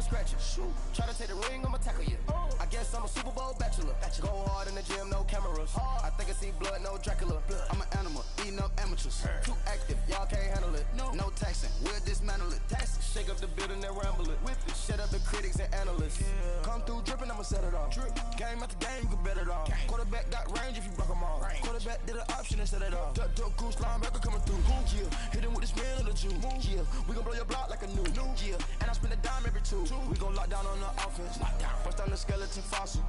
to scratch it. Try to take the ring, I'ma tackle you. I guess I'm a Super Bowl bachelor. Go hard in the gym, no cameras. I think I see blood, no Dracula. I'm an animal, eating up amateurs. Too active, y'all can't handle it. No taxing, we'll dismantle it. Shake up the building and ramble it. Whip it, shut up the critics and analysts. Come through dripping, I'ma set it off. Game after game, you can bet it off. Quarterback got range if you block them all. Quarterback did an option and set it off. Duck, goose, linebacker coming through. Yeah, hit him with the spin of the Jew. Yeah, we gon' blow your block like a new. Yeah, and I spin a dime every two. We gon' lock down on the offense. Bust down the skeleton fossil.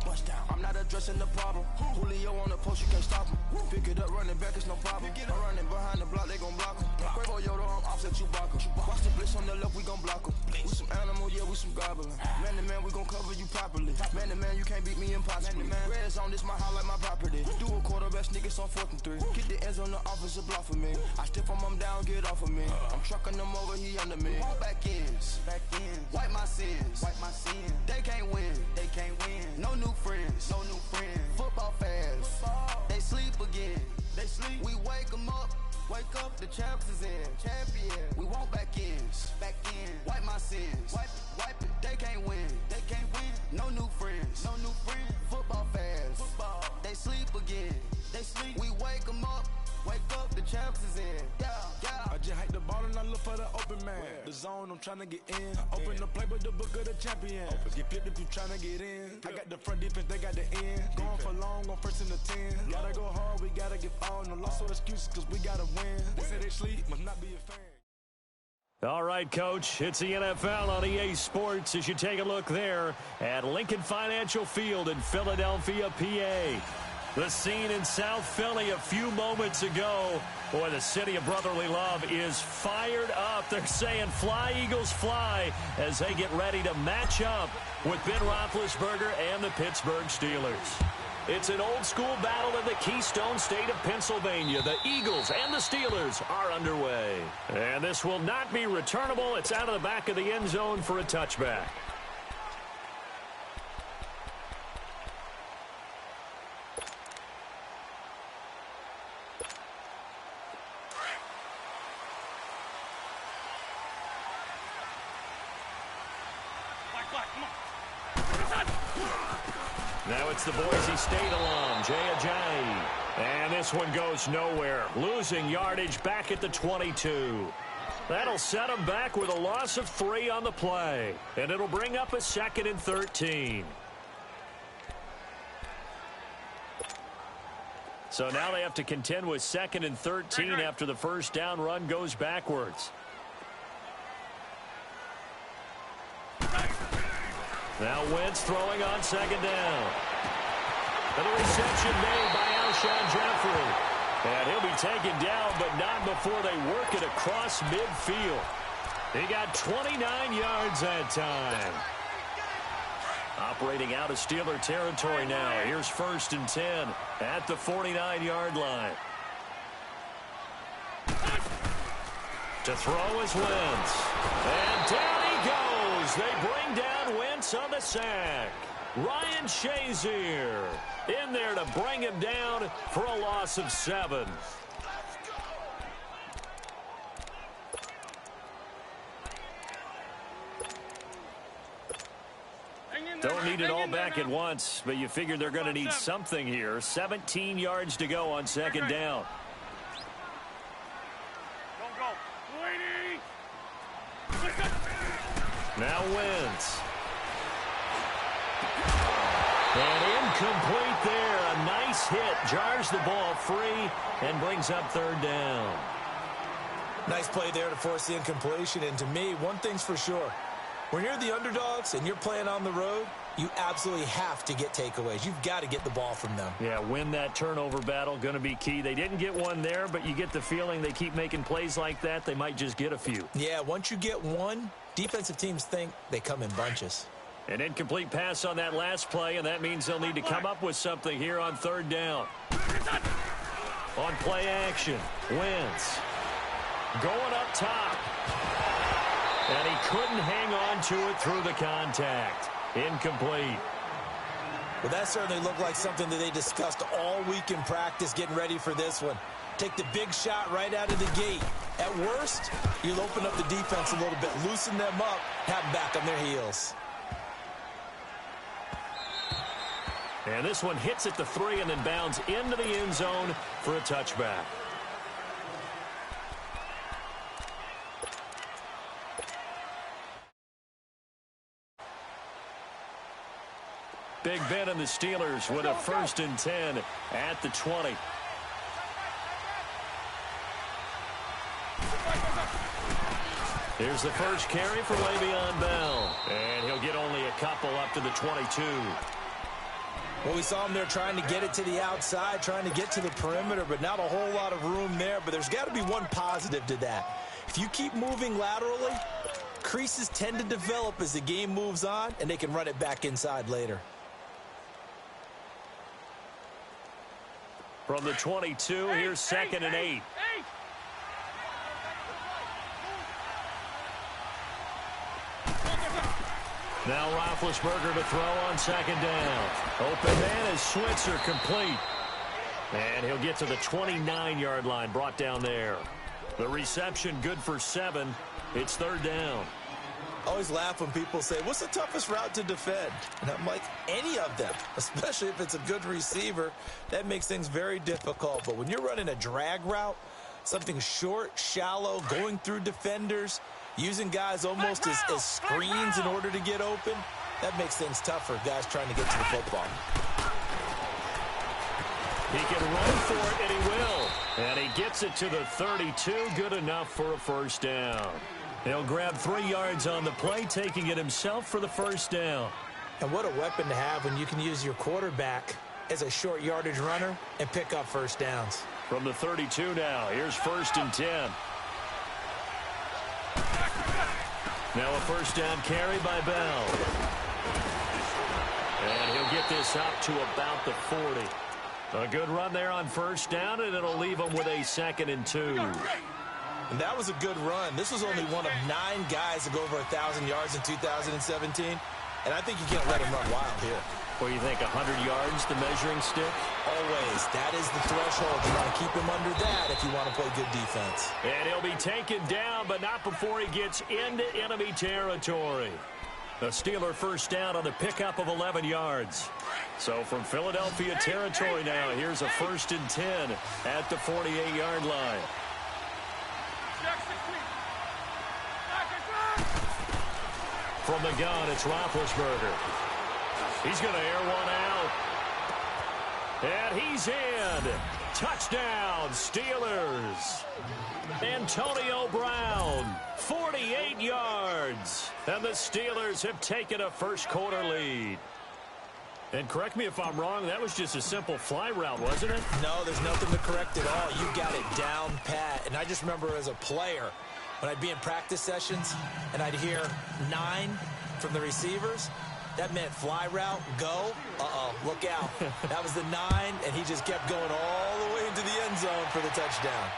I'm not addressing the problem. Julio on the post, you can't stop him. Pick it up, running back, it's no problem. I'm running behind the block, they gon' block him. Quavo Yoda, I'm offset Chewbacca. Watch the blitz on the left, we gon' block him. We some animal, yeah, we some goblin. Man to man, we gon' cover you properly. Man to man, you can't beat me impossibly. Red zone, this my highlight, my property. Do a quarterback, niggas on 4th and 3. Get the ends on the offensive block for me. I stiff him down, get off of me. I'm trucking them over, he under me. Back ends, wipe my sins, They can't win, No new friends, Football fans, they sleep again. We wake them up. Wake up, the champs is in. Champion. We want back ends. Wipe my sins. Wipe it. They can't win. No new friends. Football fans. They sleep again. We wake them up. Wake up, the champs is in. Yeah. I just hike the ball and I look for the open man. The zone, I'm trying to get in. Open the play, but the book of the champion. Get flipped if you trying to get in. I got the front defense, they got the end. Going for long, on 1st and the 10. Gotta go hard, we gotta give all. No loss or excuses, cause we gotta win. They say they sleep, must not be a fan. All right, Coach, it's the NFL on EA Sports as you take a look there at Lincoln Financial Field in Philadelphia, PA. The scene in South Philly a few moments ago. Boy, the city of brotherly love is fired up. They're saying fly, Eagles, fly as they get ready to match up with Ben Roethlisberger and the Pittsburgh Steelers. It's an old-school battle in the Keystone State of Pennsylvania. The Eagles and the Steelers are underway. And this will not be returnable. It's out of the back of the end zone for a touchback. Now it's the Boise State alum, Jay Ajayi. And this one goes nowhere. Losing yardage back at the 22. That'll set him back with a loss of 3 on the play. And it'll bring up a 2nd and 13. So now they have to contend with 2nd and 13 after the first down run goes backwards. Now Wentz throwing on 2nd down. And the reception made by Alshon Jeffrey. And he'll be taken down, but not before they work it across midfield. He got 29 yards that time. Operating out of Steeler territory now. Here's 1st and 10 at the 49-yard line. To throw is Wentz. And down he goes. They bring down Wentz on the sack. Ryan Shazier in there to bring him down for a loss of 7. Don't need it all back at once, but you figure they're going to need something here. 17 yards to go on 2nd down. Now Wentz. And incomplete there. A nice hit. Jars the ball free and brings up 3rd down. Nice play there to force the incompletion. And to me, one thing's for sure. When you're the underdogs and you're playing on the road, you absolutely have to get takeaways. You've got to get the ball from them. Yeah, win that turnover battle, going to be key. They didn't get one there, but you get the feeling they keep making plays like that, they might just get a few. Yeah, once you get one, defensive teams think they come in bunches. An incomplete pass on that last play, and that means they'll need to come up with something here on 3rd down. On play action, Wentz going up top. And he couldn't hang on to it through the contact. Incomplete. Well, that certainly looked like something that they discussed all week in practice getting ready for this one. Take the big shot right out of the gate. At worst, you'll open up the defense a little bit, loosen them up, have them back on their heels. And this one hits at the 3 and then bounds into the end zone for a touchback. Big Ben and the Steelers with a 1st and 10 at the 20. Here's the first carry for Le'Veon Bell. And he'll get only a couple up to the 22. Well, we saw him there trying to get it to the outside, trying to get to the perimeter, but not a whole lot of room there. But there's got to be one positive to that. If you keep moving laterally, creases tend to develop as the game moves on, and they can run it back inside later. From the 22, here's 2nd and 8. Now Roethlisberger to throw on 2nd down. Open man is Switzer, complete. And he'll get to the 29-yard line, brought down there. The reception good for 7. It's 3rd down. I always laugh when people say, what's the toughest route to defend? And I'm like, any of them, especially if it's a good receiver. That makes things very difficult. But when you're running a drag route, something short, shallow, going through defenders, using guys almost as screens in order to get open, that makes things tough for guys trying to get to the football. He can run for it, and he will. And he gets it to the 32. Good enough for a 1st down. He'll grab 3 yards on the play, taking it himself for the 1st down. And what a weapon to have when you can use your quarterback as a short yardage runner and pick up 1st downs. From the 32 now, here's 1st and 10. Now a 1st down carry by Bell. And he'll get this up to about the 40. A good run there on 1st down, and it'll leave him with a 2nd and 2. And that was a good run. This was only one of 9 guys to go over 1,000 yards in 2017. And I think you can't let him run wild here. What do you think, 100 yards, the measuring stick? Always. That is the threshold. You want to keep him under that if you want to play good defense. And he'll be taken down, but not before he gets into enemy territory. The Steeler 1st down on the pickup of 11 yards. So from Philadelphia territory now, here's a 1st and 10 at the 48-yard line. From the gun, it's Roethlisberger. He's going to air one out. And he's in. Touchdown, Steelers. Antonio Brown, 48 yards. And the Steelers have taken a 1st quarter lead. And correct me if I'm wrong, that was just a simple fly route, wasn't it? No, there's nothing to correct at all. You got it down pat. And I just remember as a player, when I'd be in practice sessions and I'd hear 9 from the receivers, that meant fly route, go, look out. That was the 9, and he just kept going all the way into the end zone for the touchdown.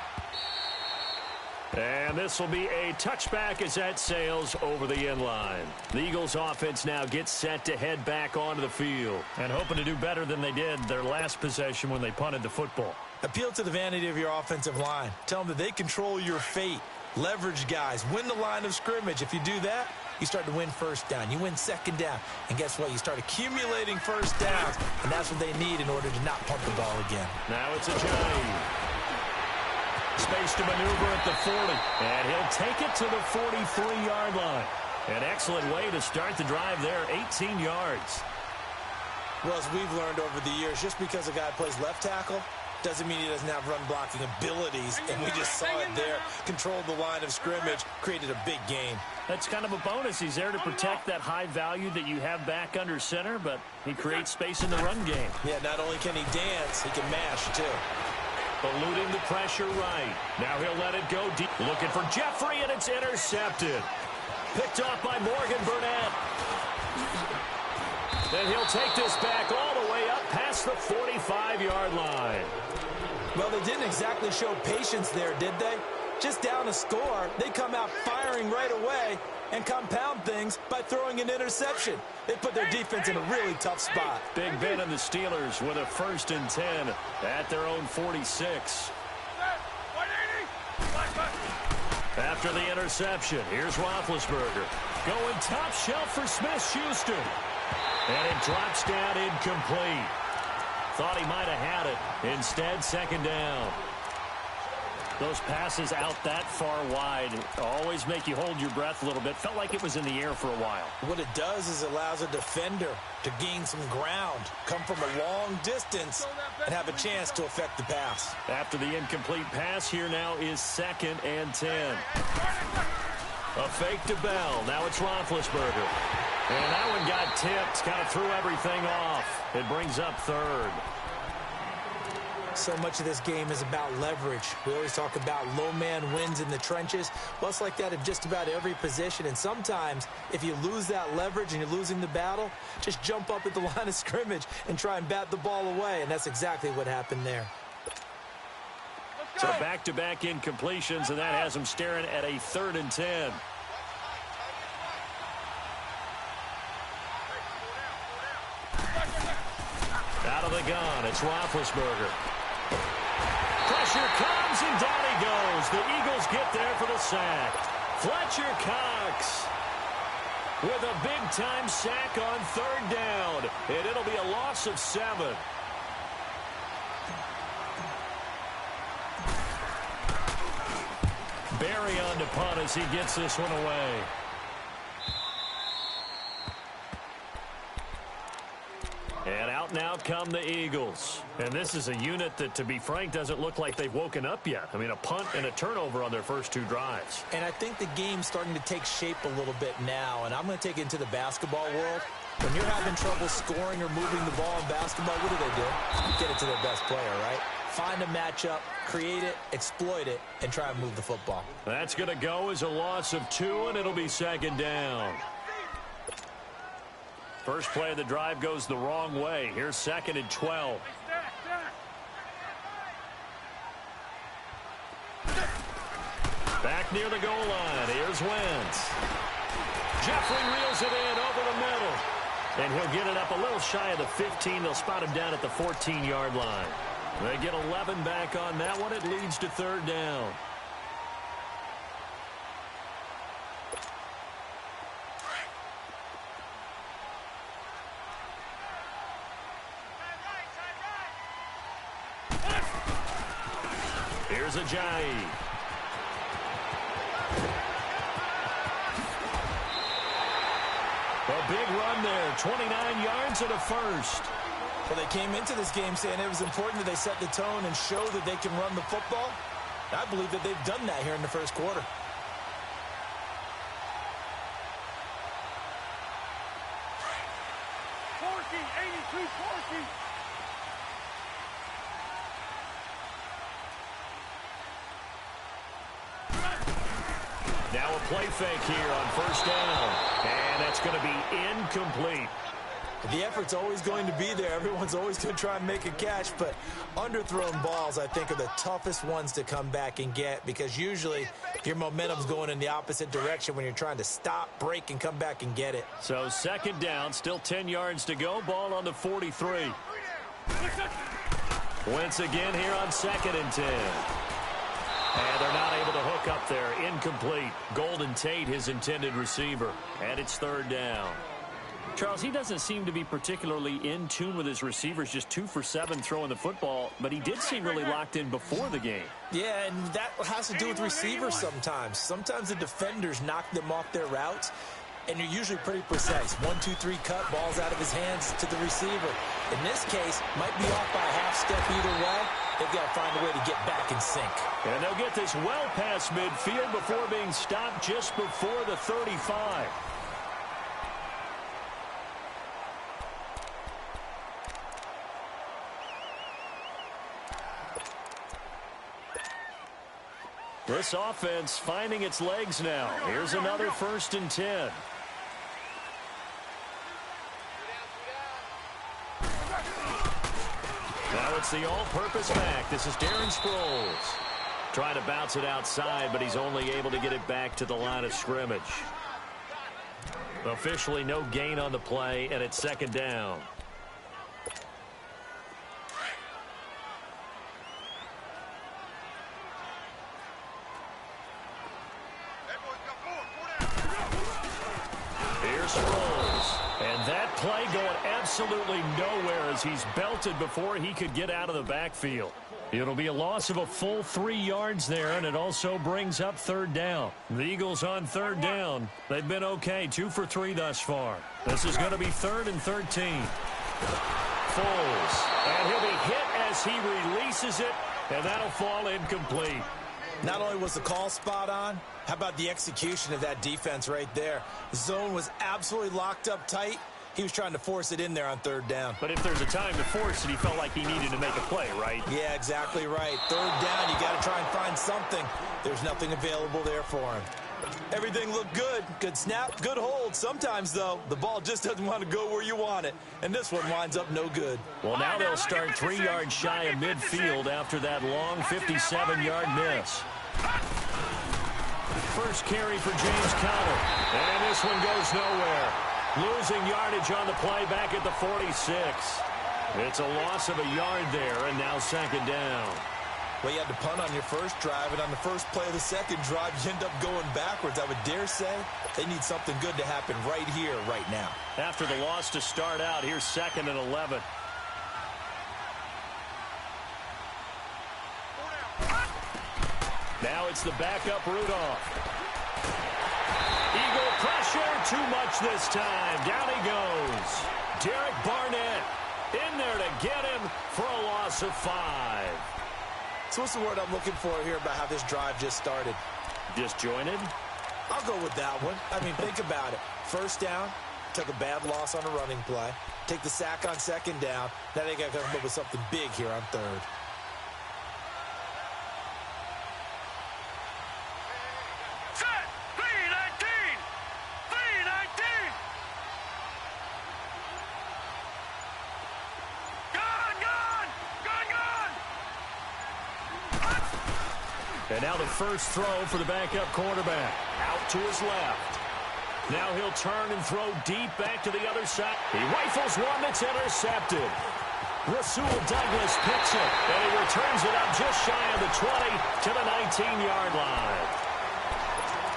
And this will be a touchback as that sails over the end line. The Eagles offense now gets set to head back onto the field and hoping to do better than they did their last possession when they punted the football. Appeal to the vanity of your offensive line. Tell them that they control your fate. Leverage guys. Win the line of scrimmage. If you do that, you start to win 1st down. You win 2nd down. And guess what? You start accumulating 1st downs. And that's what they need in order to not punt the ball again. Now it's a Johnny. Space to maneuver at the 40. And he'll take it to the 43-yard line. An excellent way to start the drive there. 18 yards. Well, as we've learned over the years, just because a guy plays left tackle doesn't mean he doesn't have run-blocking abilities, and we just saw it there. Controlled the line of scrimmage, created a big game. That's kind of a bonus. He's there to protect that high value that you have back under center, but he creates space in the run game. Yeah, not only can he dance, he can mash, too. Eluding the pressure right. Now he'll let it go deep. Looking for Jeffrey, and it's intercepted. Picked off by Morgan Burnett. And he'll take this back all the way up past the 45-yard line. Well, they didn't exactly show patience there, did they? Just down a score, they come out firing right away and compound things by throwing an interception. They put their defense in a really tough spot. Big Ben and the Steelers with a 1st and 10 at their own 46. After the interception, here's Roethlisberger. Going top shelf for Smith-Schuster. And it drops down incomplete. Thought he might have had it. Instead, second down. Those passes out that far wide always make you hold your breath a little bit. Felt like it was in the air for a while. What it does is allows a defender to gain some ground, come from a long distance, and have a chance to affect the pass. After the incomplete pass, here now is 2nd and 10. A fake to Bell. Now it's Roethlisberger. And that one got tipped. Kind of threw everything off. It brings up 3rd. So much of this game is about leverage. We always talk about low man wins in the trenches. Well, it's like that in just about every position. And sometimes, if you lose that leverage and you're losing the battle, just jump up at the line of scrimmage and try and bat the ball away. And that's exactly what happened there. So back-to-back incompletions, and that has him staring at a 3rd and 10. Out of the gun, it's Roethlisberger. Pressure comes, and down he goes. The Eagles get there for the sack. Fletcher Cox with a big-time sack on 3rd down, and it'll be a loss of 7. Barry on to punt as he gets this one away. And out now come the Eagles. And this is a unit that, to be frank, doesn't look like they've woken up yet. I mean, a punt and a turnover on their first 2 drives. And I think the game's starting to take shape a little bit now. And I'm going to take it into the basketball world. When you're having trouble scoring or moving the ball in basketball, what do? Get it to their best player, right? Find a matchup, create it, exploit it, and try and move the football. That's going to go as a loss of 2, and it'll be 2nd down. First play of the drive goes the wrong way. Here's 2nd and 12. Back near the goal line. Here's Wentz. Jeffrey reels it in over the middle. And he'll get it up a little shy of the 15. They'll spot him down at the 14-yard line. They get 11 back on that one. It leads to 3rd down. Here's Ajayi. A big run there, 29 yards and a first. Well, they came into this game saying it was important that they set the tone and show that they can run the football. I believe that they've done that here in the first quarter. Now a play fake here on 1st down. And that's going to be incomplete. The effort's always going to be there. Everyone's always going to try and make a catch, but underthrown balls, I think, are the toughest ones to come back and get because usually your momentum's going in the opposite direction when you're trying to stop, break, and come back and get it. So 2nd down, still 10 yards to go. Ball on the 43. Wentz again here on 2nd and 10. And they're not able to hook up there. Incomplete. Golden Tate, his intended receiver. And it's 3rd down. Charles, he doesn't seem to be particularly in tune with his receivers, just 2 for 7 throwing the football, but he did seem really locked in before the game. Yeah, and that has to do with receivers sometimes. Sometimes the defenders knock them off their routes, and you're usually pretty precise. 1, 2, 3 cut, balls out of his hands to the receiver. In this case, might be off by a half step either way. They've got to find a way to get back in sync. And they'll get this well past midfield before being stopped just before the 35. This offense finding its legs now. Here's another 1st and 10. Now it's the all-purpose back. This is Darren Sproles. Trying to bounce it outside, but he's only able to get it back to the line of scrimmage. Officially no gain on the play, and it's 2nd down. Here's Sproles. And that play going absolutely nowhere as he's belted before he could get out of the backfield. It'll be a loss of a full 3 yards there, and it also brings up third down. The Eagles on third down. They've been okay, 2 for 3 thus far. This is going to be 3rd and 13. Foles, and he'll be hit as he releases it, and that'll fall incomplete. Not only was the call spot on, how about the execution of that defense right there? The zone was absolutely locked up tight. He was trying to force it in there on third down. But if there's a time to force it, he felt like he needed to make a play, right? Yeah, exactly right. Third down, you got to try and find something. There's nothing available there for him. Everything looked good. Good snap, good hold. Sometimes, though, the ball just doesn't want to go where you want it. And this one winds up no good. Well, now they'll start 3 yards shy of midfield after that long 57-yard miss. First carry for James Conner. And this one goes nowhere. Losing yardage on the play back at the 46. It's a loss of a yard there, and now 2nd down. Well, you had to punt on your first drive, and on the first play of the second drive, you end up going backwards. I would dare say they need something good to happen right here, right now. After the loss to start out, here's 2nd and 11. Now it's the backup Rudolph. Eagle pressure, too much this time. Down he goes. Derek Barnett in there to get him for a loss of 5. So what's the word I'm looking for here about how this drive just started? Disjointed? I'll go with that one. I mean, think about it. First down, took a bad loss on a running play. Take the sack on 2nd down. Now they got to come up with something big here on 3rd. And now the first throw for the backup quarterback. Out to his left. Now he'll turn and throw deep back to the other side. He rifles one that's intercepted. Rasul Douglas picks it, and he returns it up just shy of the 20 to the 19-yard line.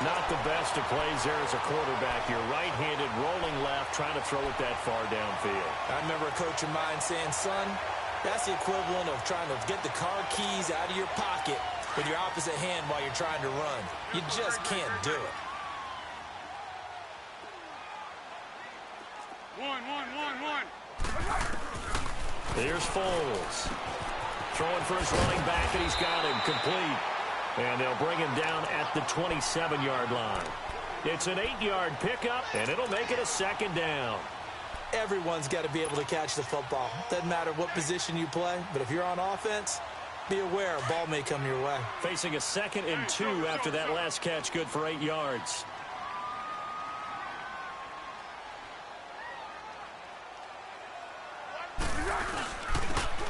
Not the best of plays there as a quarterback. You're right-handed, rolling left, trying to throw it that far downfield. I remember a coach of mine saying, son, that's the equivalent of trying to get the car keys out of your pocket with your opposite hand while you're trying to run. You just can't do it. One. Here's Foles. Throwing for his running back, and he's got him complete. And they'll bring him down at the 27-yard line. It's an 8-yard pickup, and it'll make it a 2nd down. Everyone's got to be able to catch the football. Doesn't matter what position you play, but if you're on offense, be aware a ball may come your way. Facing a 2nd and 2 after that last catch, good for 8 yards.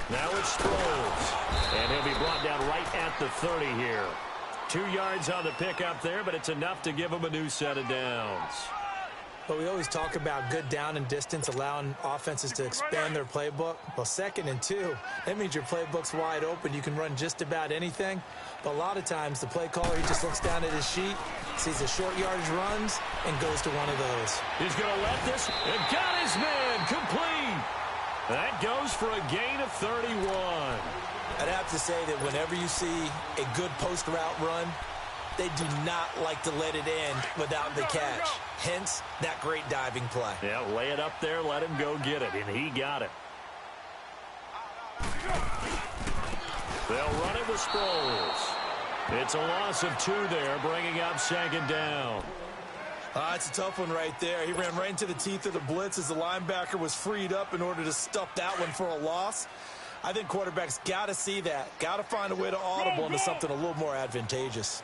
Now it's Sproles, and he'll be brought down right at the 30 here. 2 yards on the pickup there, but it's enough to give him a new set of downs. But we always talk about good down and distance, allowing offenses to expand their playbook. Well, 2nd and 2, that means your playbook's wide open. You can run just about anything. But a lot of times, the play caller, he just looks down at his sheet, sees the short yardage runs, and goes to one of those. He's going to let this, and got his man complete. That goes for a gain of 31. I'd have to say that whenever you see a good post route run, they do not like to let it end without the catch. Hence, that great diving play. Yeah, lay it up there, let him go get it, and he got it. They'll run it with Sproles. It's a loss of 2 there, bringing up 2nd down. It's a tough one right there. He ran right into the teeth of the blitz as the linebacker was freed up in order to stuff that one for a loss. I think quarterbacks got to see that. Got to find a way to audible into something a little more advantageous.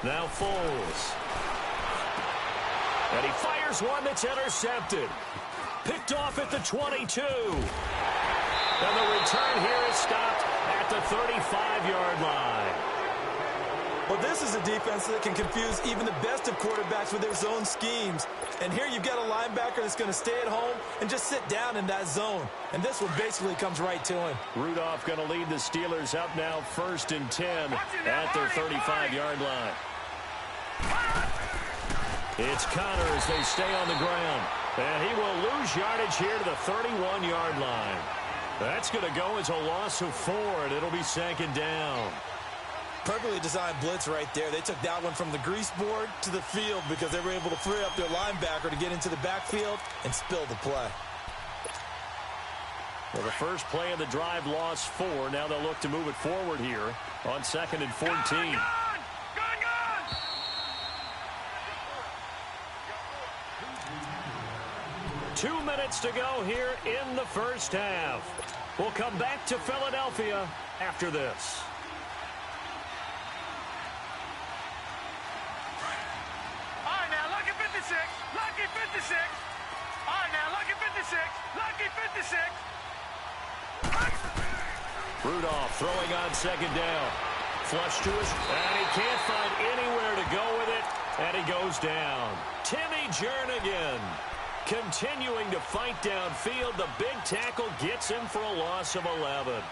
Now Foles. And he fires one that's intercepted. Picked off at the 22. And the return here is stopped at the 35-yard line. Well, this is a defense that can confuse even the best of quarterbacks with their zone schemes. And here you've got a linebacker that's going to stay at home and just sit down in that zone. And this one basically comes right to him. Rudolph going to lead the Steelers up now 1st and 10 at their 35-yard line. It's Connor as they stay on the ground. And he will lose yardage here to the 31-yard line. That's going to go as a loss of 4, and it'll be second down. Perfectly designed blitz right there. They took that one from the grease board to the field because they were able to free up their linebacker to get into the backfield and spill the play. Well, the first play of the drive lost 4. Now they'll look to move it forward here on 2nd and 14. 2 minutes to go here in the first half. We'll come back to Philadelphia after this. All right, now, lucky 56. Lucky 56. All right, now, lucky 56. Lucky 56. Rudolph throwing on second down. Flush to us, and he can't find anywhere to go with it, and he goes down. Timmy Jernigan continuing to fight downfield. The big tackle gets him for a loss of 11.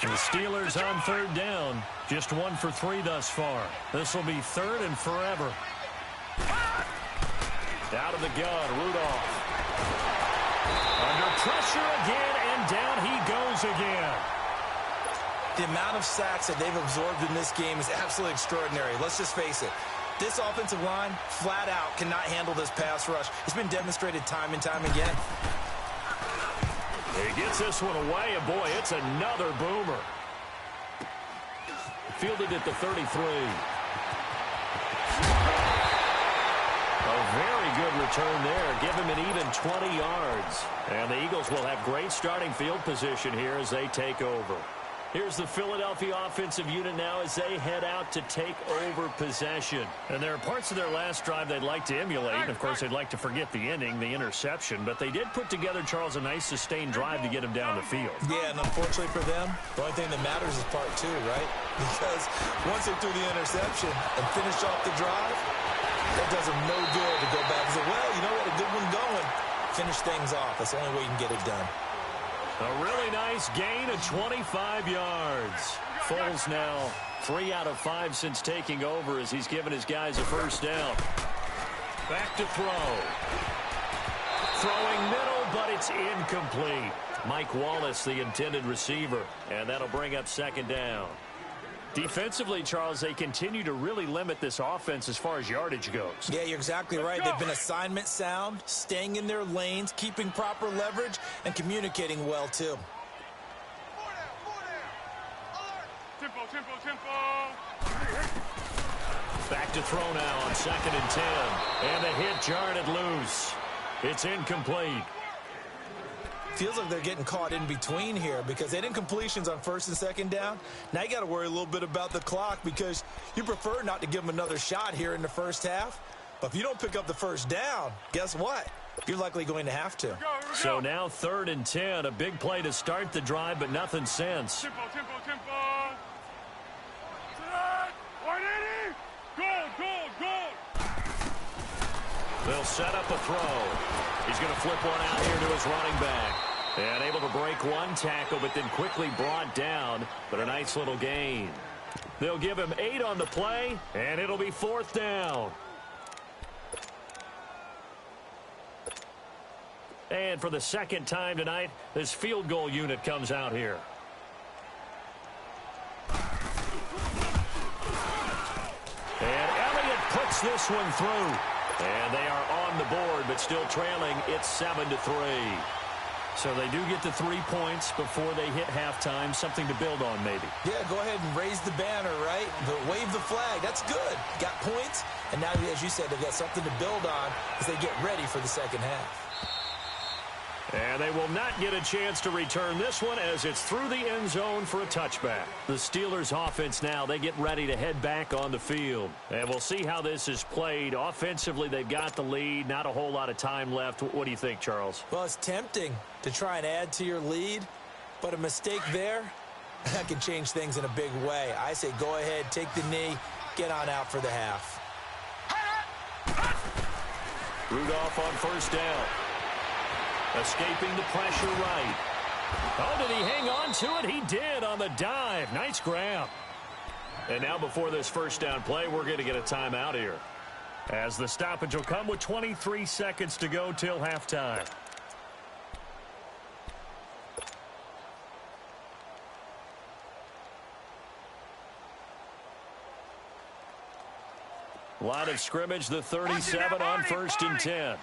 And the Steelers on third down. Just 1 for 3 thus far. This will be 3rd and forever. Out of the gun, Rudolph. Under pressure again, and down he goes again. The amount of sacks that they've absorbed in this game is absolutely extraordinary. Let's just face it. This offensive line, flat out, cannot handle this pass rush. It's been demonstrated time and time again. He gets this one away, and boy, it's another boomer. Fielded at the 33. A very good return there. Give him an even 20 yards. And the Eagles will have great starting field position here as they take over. Here's the Philadelphia offensive unit now as they head out to take over possession. And there are parts of their last drive they'd like to emulate. And, of course, they'd like to forget the ending, the interception. But they did put together, Charles, a nice sustained drive to get him down the field. Yeah, and unfortunately for them, the only thing that matters is part 2, right? Because once they threw the interception and finished off the drive, that does them no good to go back and say, well, you know what, a good one going. Finish things off. That's the only way you can get it done. A really nice gain of 25 yards. Foles now 3 out of 5 since taking over as he's given his guys a first down. Back to throw. Throwing middle, but it's incomplete. Mike Wallace, the intended receiver, and that'll bring up second down. Defensively, Charles, they continue to really limit this offense as far as yardage goes. Yeah, you're exactly right. They've been assignment sound, staying in their lanes, keeping proper leverage, and communicating well, too. Tempo, tempo, tempo. Back to throw now on 2nd and 10. And the hit jarred loose. It's incomplete. Feels like they're getting caught in between here because they didn't completions on 1st and 2nd down. Now you got to worry a little bit about the clock because you prefer not to give them another shot here in the first half. But if you don't pick up the first down, guess what? You're likely going to have to. So now 3rd and 10, a big play to start the drive, but nothing since. Tempo, tempo, tempo. 180. Goal. They'll set up a throw. He's going to flip one out here to his running back. And able to break one tackle, but then quickly brought down. But a nice little gain. They'll give him 8 on the play, and it'll be 4th down. And for the second time tonight, this field goal unit comes out here. And Elliott puts this one through. And they are on the board, but still trailing. It's 7-3. So they do get the 3 points before they hit halftime. Something to build on, maybe. Yeah, go ahead and raise the banner, right? But wave the flag. That's good. Got points. And now, as you said, they've got something to build on as they get ready for the second half. And they will not get a chance to return this one as it's through the end zone for a touchback. The Steelers offense now, they get ready to head back on the field. And we'll see how this is played. Offensively, they've got the lead. Not a whole lot of time left. What do you think, Charles? Well, it's tempting to try and add to your lead, but a mistake there, that can change things in a big way. I say go ahead, take the knee, get on out for the half. Rudolph on first down. Escaping the pressure right. Oh, did he hang on to it? He did on the dive. Nice grab. And now before this first down play, we're going to get a timeout here. as the stoppage will come with 23 seconds to go till halftime. Line of scrimmage, the 37 on 1st and 10.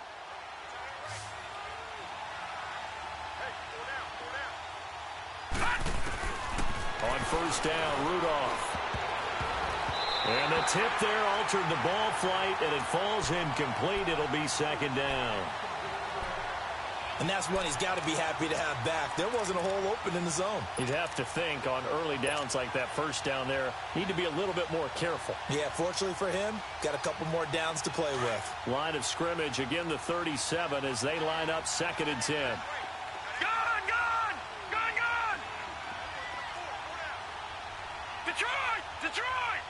On 1st down, Rudolph. And the tip there altered the ball flight, and it falls incomplete. It'll be 2nd down. And that's one he's got to be happy to have back. There wasn't a hole open in the zone. You'd have to think on early downs like that 1st down there, need to be a little bit more careful. Yeah, fortunately for him, got a couple more downs to play with. Line of scrimmage, again the 37 as they line up 2nd and 10. Gone! Detroit!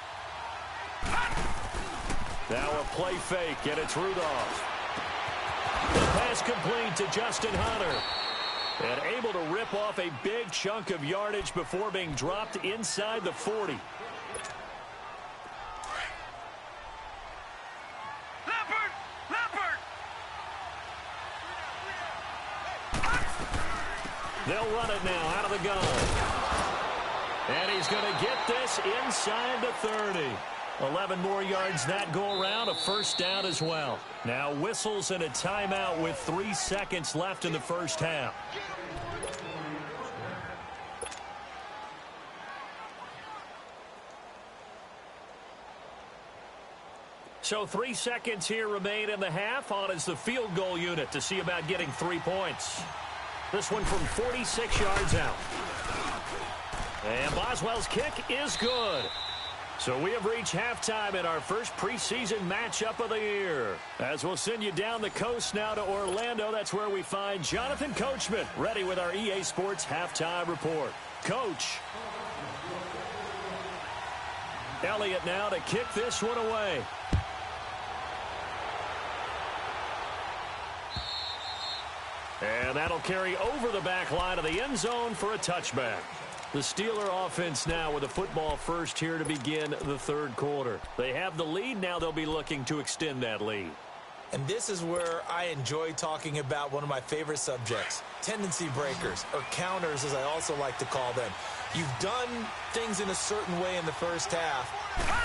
Now a play fake, and it's Rudolph. The pass complete to Justin Hunter. And able to rip off a big chunk of yardage before being dropped inside the 40. Leopard! They'll run it now out of the gun. And he's going to get this inside the 30. 11 more yards that go around, a 1st down as well. Now whistles and a timeout with 3 seconds left in the 1st half. So 3 seconds here remain in the half. On is the field goal unit to see about getting 3 points. This one from 46 yards out. And Boswell's kick is good. So we have reached halftime in our first preseason matchup of the year. As we'll send you down the coast now to Orlando, that's where we find Jonathan Coachman ready with our EA Sports halftime report. Coach. Elliott now to kick this one away. And that'll carry over the back line of the end zone for a touchback. The Steeler offense now with the football first here to begin the 3rd quarter. They have the lead. Now they'll be looking to extend that lead. And this is where I enjoy talking about one of my favorite subjects, tendency breakers, or counters as I also like to call them. You've done things in a certain way in the 1st half,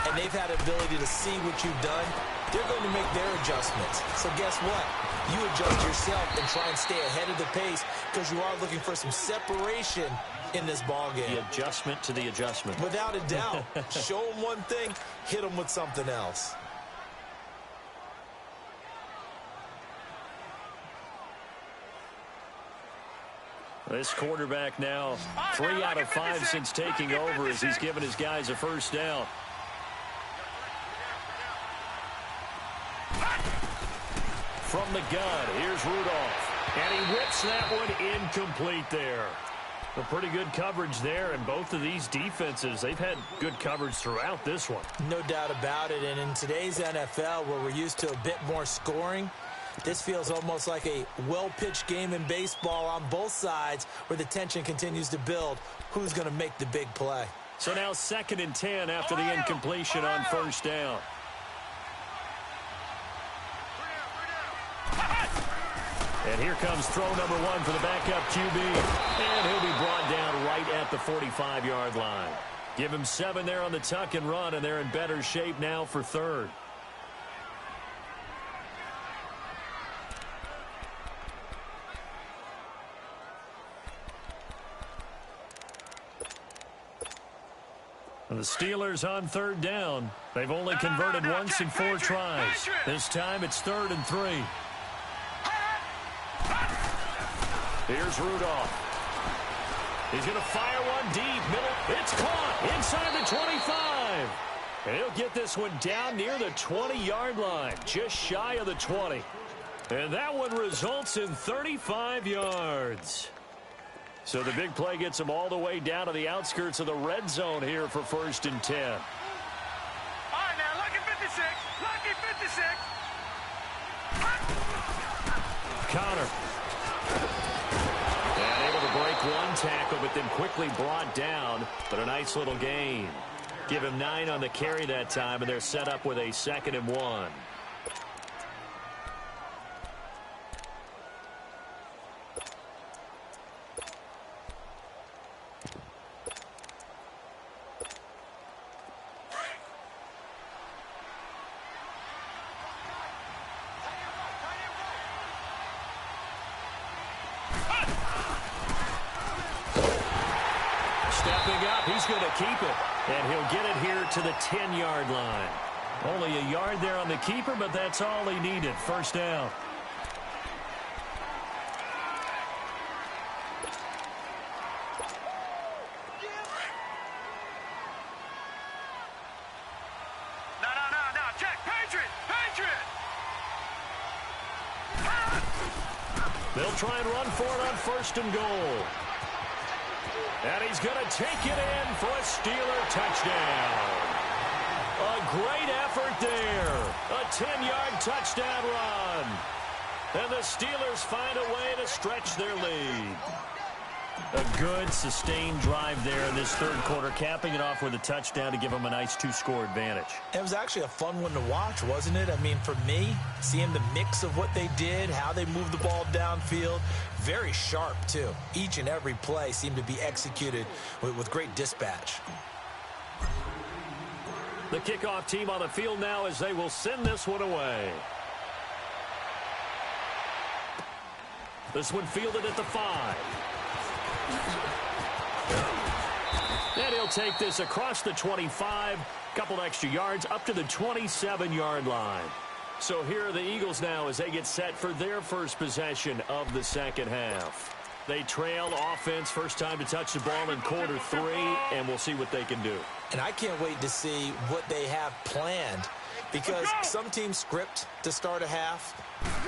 and they've had ability to see what you've done. They're going to make their adjustments. So guess what? You adjust yourself and try and stay ahead of the pace because you are looking for some separation in this ball game. The adjustment to the adjustment. Without a doubt. Show them one thing, hit them with something else. This quarterback now 3 out of 5 since taking over as he's given his guys a 1st down. From the gun, here's Rudolph. And he whips that one incomplete there. A pretty good coverage there, and both of these defenses, they've had good coverage throughout this one. No doubt about it, and in today's NFL, where we're used to a bit more scoring, this feels almost like a well-pitched game in baseball on both sides where the tension continues to build. Who's going to make the big play? So now 2nd and 10 after the incompletion on 1st down. And here comes throw number 1 for the backup QB. And he'll be brought down right at the 45-yard line. Give him 7 there on the tuck and run, and they're in better shape now for 3rd. And the Steelers on 3rd down. They've only converted once in 4 tries. This time it's 3rd and 3. Here's Rudolph. He's going to fire one deep. Middle. It's caught inside the 25. And he'll get this one down near the 20-yard line, just shy of the 20. And that one results in 35 yards. So the big play gets him all the way down to the outskirts of the red zone here for 1st and 10. All right, now, lucky 56. Lucky 56. Connor. And able to break one tackle, but then quickly brought down. But a nice little gain. Give him 9 on the carry that time, and they're set up with a 2nd and 1. going to keep it, and he'll get it here to the 10-yard line. Only a yard there on the keeper, but that's all he needed. First down. No. Check. Patriot. They'll try and run for it on first and goal. And he's going to take it in for a Steeler touchdown. A great effort there. A 10-yard touchdown run. And the Steelers find a way to stretch their lead. A good, sustained drive there in this third quarter, capping it off with a touchdown to give them a nice 2-score advantage. It was actually a fun one to watch, wasn't it? I mean, for me, seeing the mix of what they did, how they moved the ball downfield, very sharp, too. Each and every play seemed to be executed with great dispatch. The kickoff team on the field now as they will send this one away. This one fielded at the 5. And he'll take this across the 25, couple extra yards up to the 27-yard line. So here are the Eagles now as they get set for their first possession of the second half. They trail offense, first time to touch the ball in quarter 3, and we'll see what they can do. And I can't wait to see what they have planned, because some teams script to start a half.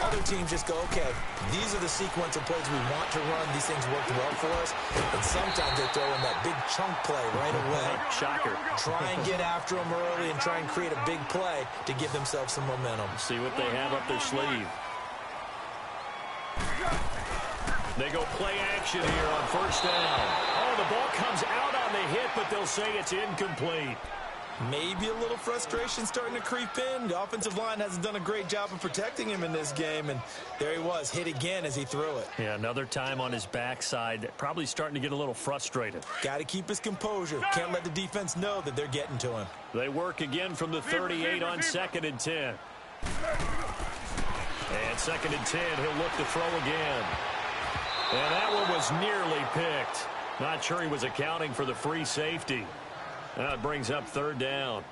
Other teams just go, okay, these are the sequence of plays we want to run. These things worked well for us. And sometimes they throw in that big chunk play right away. Shocker. Try and get after them early and try and create a big play to give themselves some momentum. See what they have up their sleeve. They go play action here on first down. Oh, the ball comes out on the hit, but they'll say it's incomplete. Maybe a little frustration starting to creep in. The offensive line hasn't done a great job of protecting him in this game, and there he was, hit again as he threw it. Yeah, another time on his backside, probably starting to get a little frustrated. Got to keep his composure. Can't let the defense know that they're getting to him. They work again from the 38 on 2nd and 10. And 2nd and 10, he'll look to throw again. And that one was nearly picked. Not sure he was accounting for the free safety. That brings up 3rd down.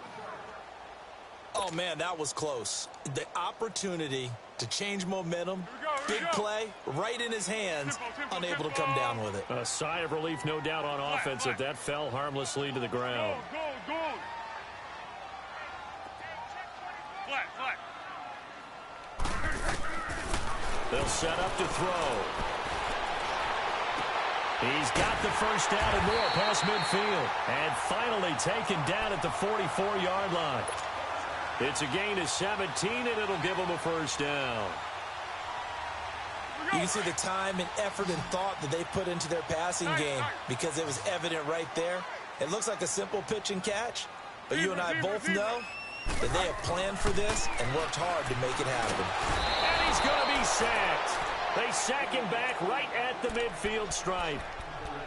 Oh, man, that was close. The opportunity to change momentum, big play, right in his hands, unable to come down with it. A sigh of relief, no doubt, on offense if that fell harmlessly to the ground. They'll set up to throw. He's got the first down and more past midfield. And finally taken down at the 44-yard line. It's a gain of 17, and it'll give them a first down. You can see the time and effort and thought that they put into their passing game, because it was evident right there. It looks like a simple pitch and catch, but you and I both know that they have planned for this and worked hard to make it happen. And he's going to be sacked. They sack him back right at the midfield stripe.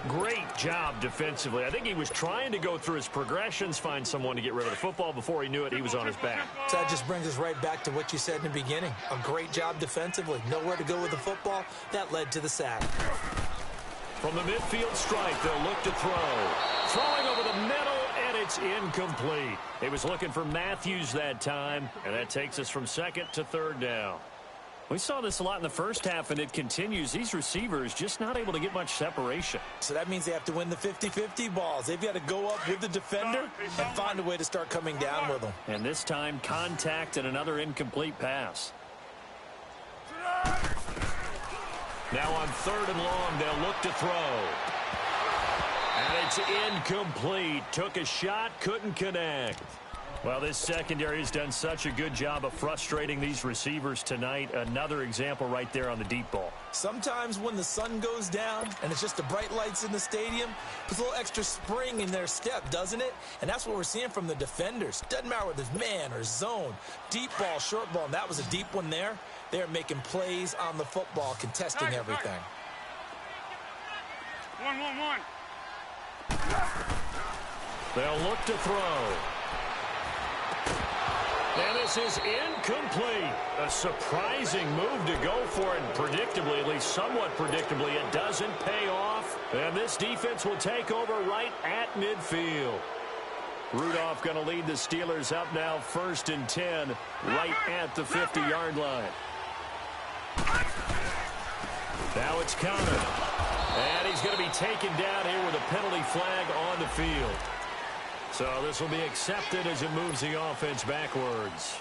Great job defensively. I think he was trying to go through his progressions, find someone to get rid of the football. Before he knew it, he was on his back. So that just brings us right back to what you said in the beginning. A great job defensively. Nowhere to go with the football. That led to the sack. From the midfield stripe, they'll look to throw. Throwing over the middle, and it's incomplete. He was looking for Matthews that time, and that takes us from 2nd to 3rd down. We saw this a lot in the first half, and it continues. These receivers just not able to get much separation. So that means they have to win the 50-50 balls. They've got to go up with the defender and find a way to start coming down with them. And this time, contact and another incomplete pass. Now on 3rd and long, they'll look to throw. And it's incomplete. Took a shot, couldn't connect. Well, this secondary has done such a good job of frustrating these receivers tonight. Another example right there on the deep ball. Sometimes when the sun goes down and it's just the bright lights in the stadium, there's a little extra spring in their step, doesn't it? And that's what we're seeing from the defenders. Doesn't matter whether it's man or zone, deep ball, short ball, and that was a deep one there. They're making plays on the football, contesting everything. 1-1-1. They'll look to throw. And this is incomplete. A surprising move to go for it, and predictably, at least somewhat predictably, it doesn't pay off. And this defense will take over right at midfield. Rudolph going to lead the Steelers up now 1st and 10 right at the 50-yard line. Now it's Connor. And he's going to be taken down here with a penalty flag on the field. So this will be accepted as it moves the offense backwards.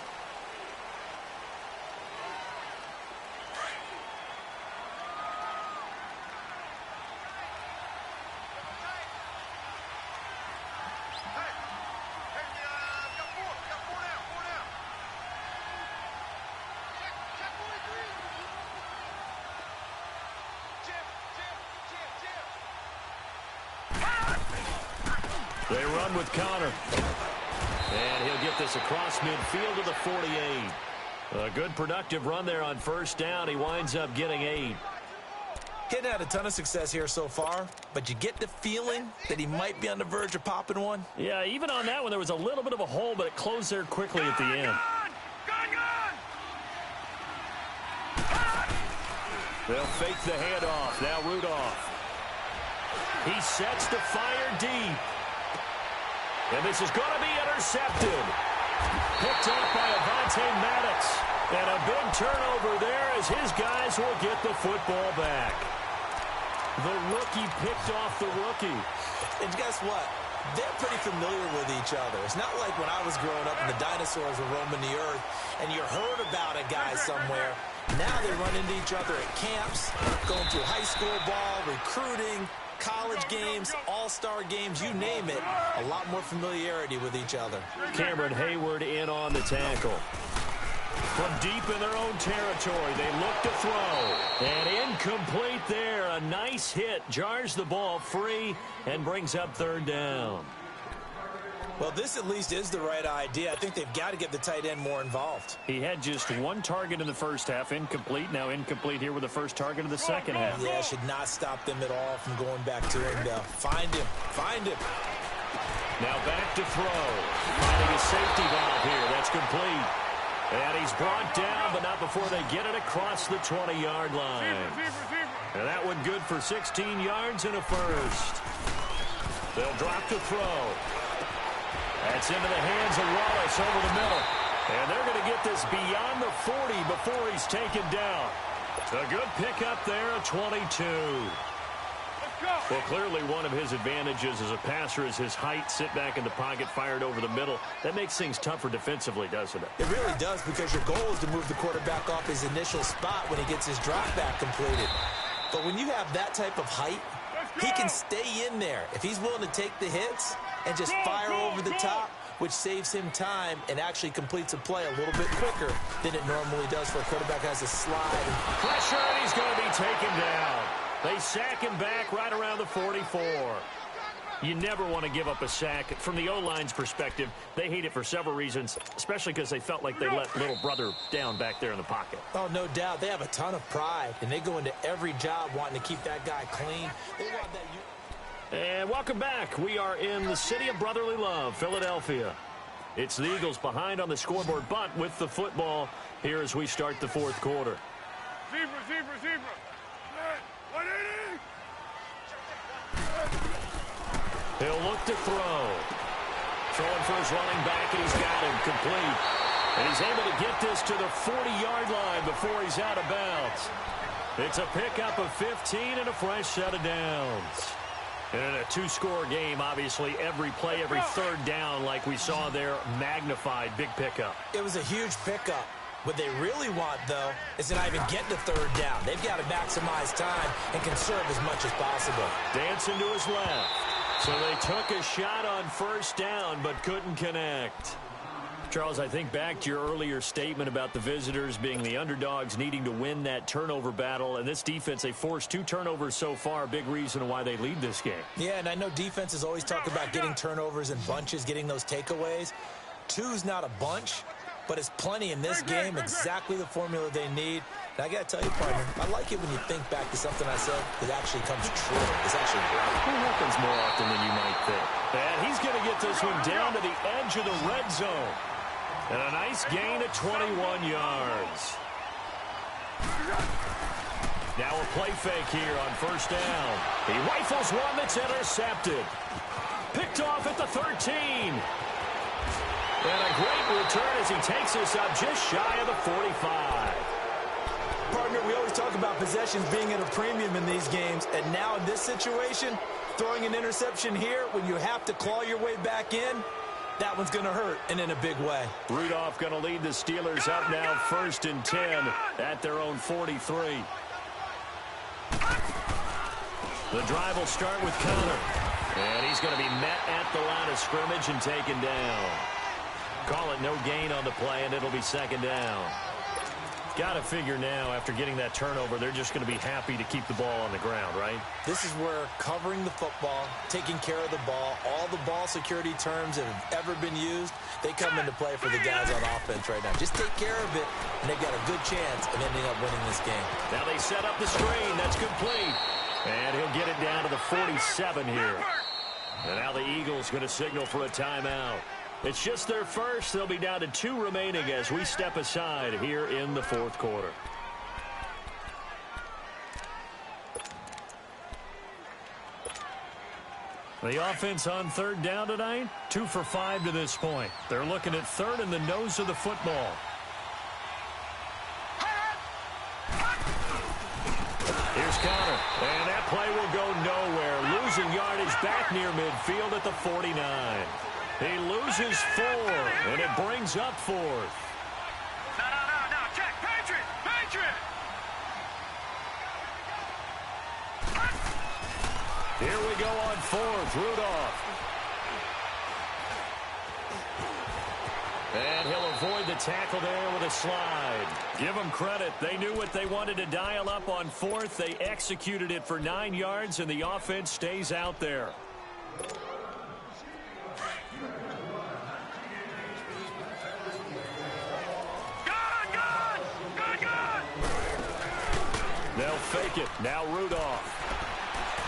They run with Connor. And he'll get this across midfield to the 48. A good productive run there on 1st down. He winds up getting 8. He's had a ton of success here so far, but you get the feeling that he might be on the verge of popping one. Yeah, even on that one, there was a little bit of a hole, but it closed there quickly at the end. They'll fake the handoff. Now Rudolph. He sets to fire deep. And this is going to be intercepted. Picked off by Avonte Maddox. And a big turnover there as his guys will get the football back. The rookie picked off the rookie. And guess what? They're pretty familiar with each other. It's not like when I was growing up and the dinosaurs were roaming the earth and you heard about a guy somewhere. Now they run into each other at camps, going through high school ball, recruiting, college games, all-star games, you name it. A lot more familiarity with each other. Cameron Hayward in on the tackle. From deep in their own territory, they look to throw. And incomplete there. A nice hit. Jars the ball free and brings up 3rd down. Well, this at least is the right idea. I think they've got to get the tight end more involved. He had just 1 target in the first half. Incomplete. Now incomplete here with the first target of the second half. Yeah, should not stop them at all from going back to him, though. Find him. Find him. Now back to throw. Finding a safety valve here. That's complete. And he's brought down, but not before they get it across the 20-yard line. And that one good for 16 yards and a first. They'll drop to throw. That's into the hands of Wallace over the middle. And they're going to get this beyond the 40 before he's taken down. A good pickup there, a 22. Well, clearly one of his advantages as a passer is his height. Sit back in the pocket, fired over the middle. That makes things tougher defensively, doesn't it? It really does, because your goal is to move the quarterback off his initial spot when he gets his drop back completed. But when you have that type of height, he can stay in there. If he's willing to take the hits and just fire over the top, which saves him time and actually completes a play a little bit quicker than it normally does for a quarterback has to slide. Pressure, and he's going to be taken down. They sack him back right around the 44. You never want to give up a sack. From the O-line's perspective, they hate it for several reasons, especially because they felt like they let little brother down back there in the pocket. Oh, no doubt. They have a ton of pride, and they go into every job wanting to keep that guy clean. They want that. And welcome back. We are in the city of brotherly love, Philadelphia. It's the Eagles behind on the scoreboard, but with the football here as we start the 4th quarter. Zebra. 180. He'll look to throw. Throwing for his running back, and he's got him complete. And he's able to get this to the 40-yard line before he's out of bounds. It's a pickup of 15 and a fresh set of downs. And in a 2-score game, obviously, every play, every 3rd down, like we saw there, magnified, big pickup. It was a huge pickup. What they really want, though, is to not even get to 3rd down. They've got to maximize time and conserve as much as possible. Dancing to his left. So they took a shot on 1st down, but couldn't connect. Charles, I think back to your earlier statement about the visitors being the underdogs, needing to win that turnover battle. And this defense, they forced 2 turnovers so far, big reason why they lead this game. Yeah, and I know defenses always talk about getting turnovers in bunches, getting those takeaways. 2's not a bunch, but it's plenty in this game, exactly the formula they need. And I got to tell you, partner, I like it when you think back to something I said that actually comes true. It's actually right. It happens more often than you might think. And he's going to get this one down to the edge of the red zone. And a nice gain of 21 yards. Now a play fake here on first down. He rifles one that's intercepted. Picked off at the 13. And a great return as he takes us up just shy of the 45. Partner, we always talk about possessions being at a premium in these games, and now in this situation, throwing an interception here when you have to claw your way back in, that one's going to hurt, and in a big way. Rudolph going to lead the Steelers up now 1st and 10 at their own 43. The drive will start with Connor. And he's going to be met at the line of scrimmage and taken down. Call it no gain on the play, and it'll be 2nd down. Got to figure now, after getting that turnover, they're just going to be happy to keep the ball on the ground, right? This is where covering the football, taking care of the ball, all the ball security terms that have ever been used, they come into play for the guys on offense right now. Just take care of it, and they've got a good chance of ending up winning this game. Now they set up the screen. That's complete. And he'll get it down to the 47 here. And now the Eagles going to signal for a timeout. It's just their first. They'll be down to 2 remaining as we step aside here in the 4th quarter. The offense on 3rd down tonight, 2 for 5 to this point. They're looking at 3rd in the nose of the football. Here's Connor, and that play will go nowhere. Losing yardage back near midfield at the 49. He loses 4, and it brings up 4th. No, check, Patriot! Here we go on 4th, Rudolph. And he'll avoid the tackle there with a slide. Give them credit. They knew what they wanted to dial up on 4th. They executed it for 9 yards, and the offense stays out there. They'll fake it. Now Rudolph.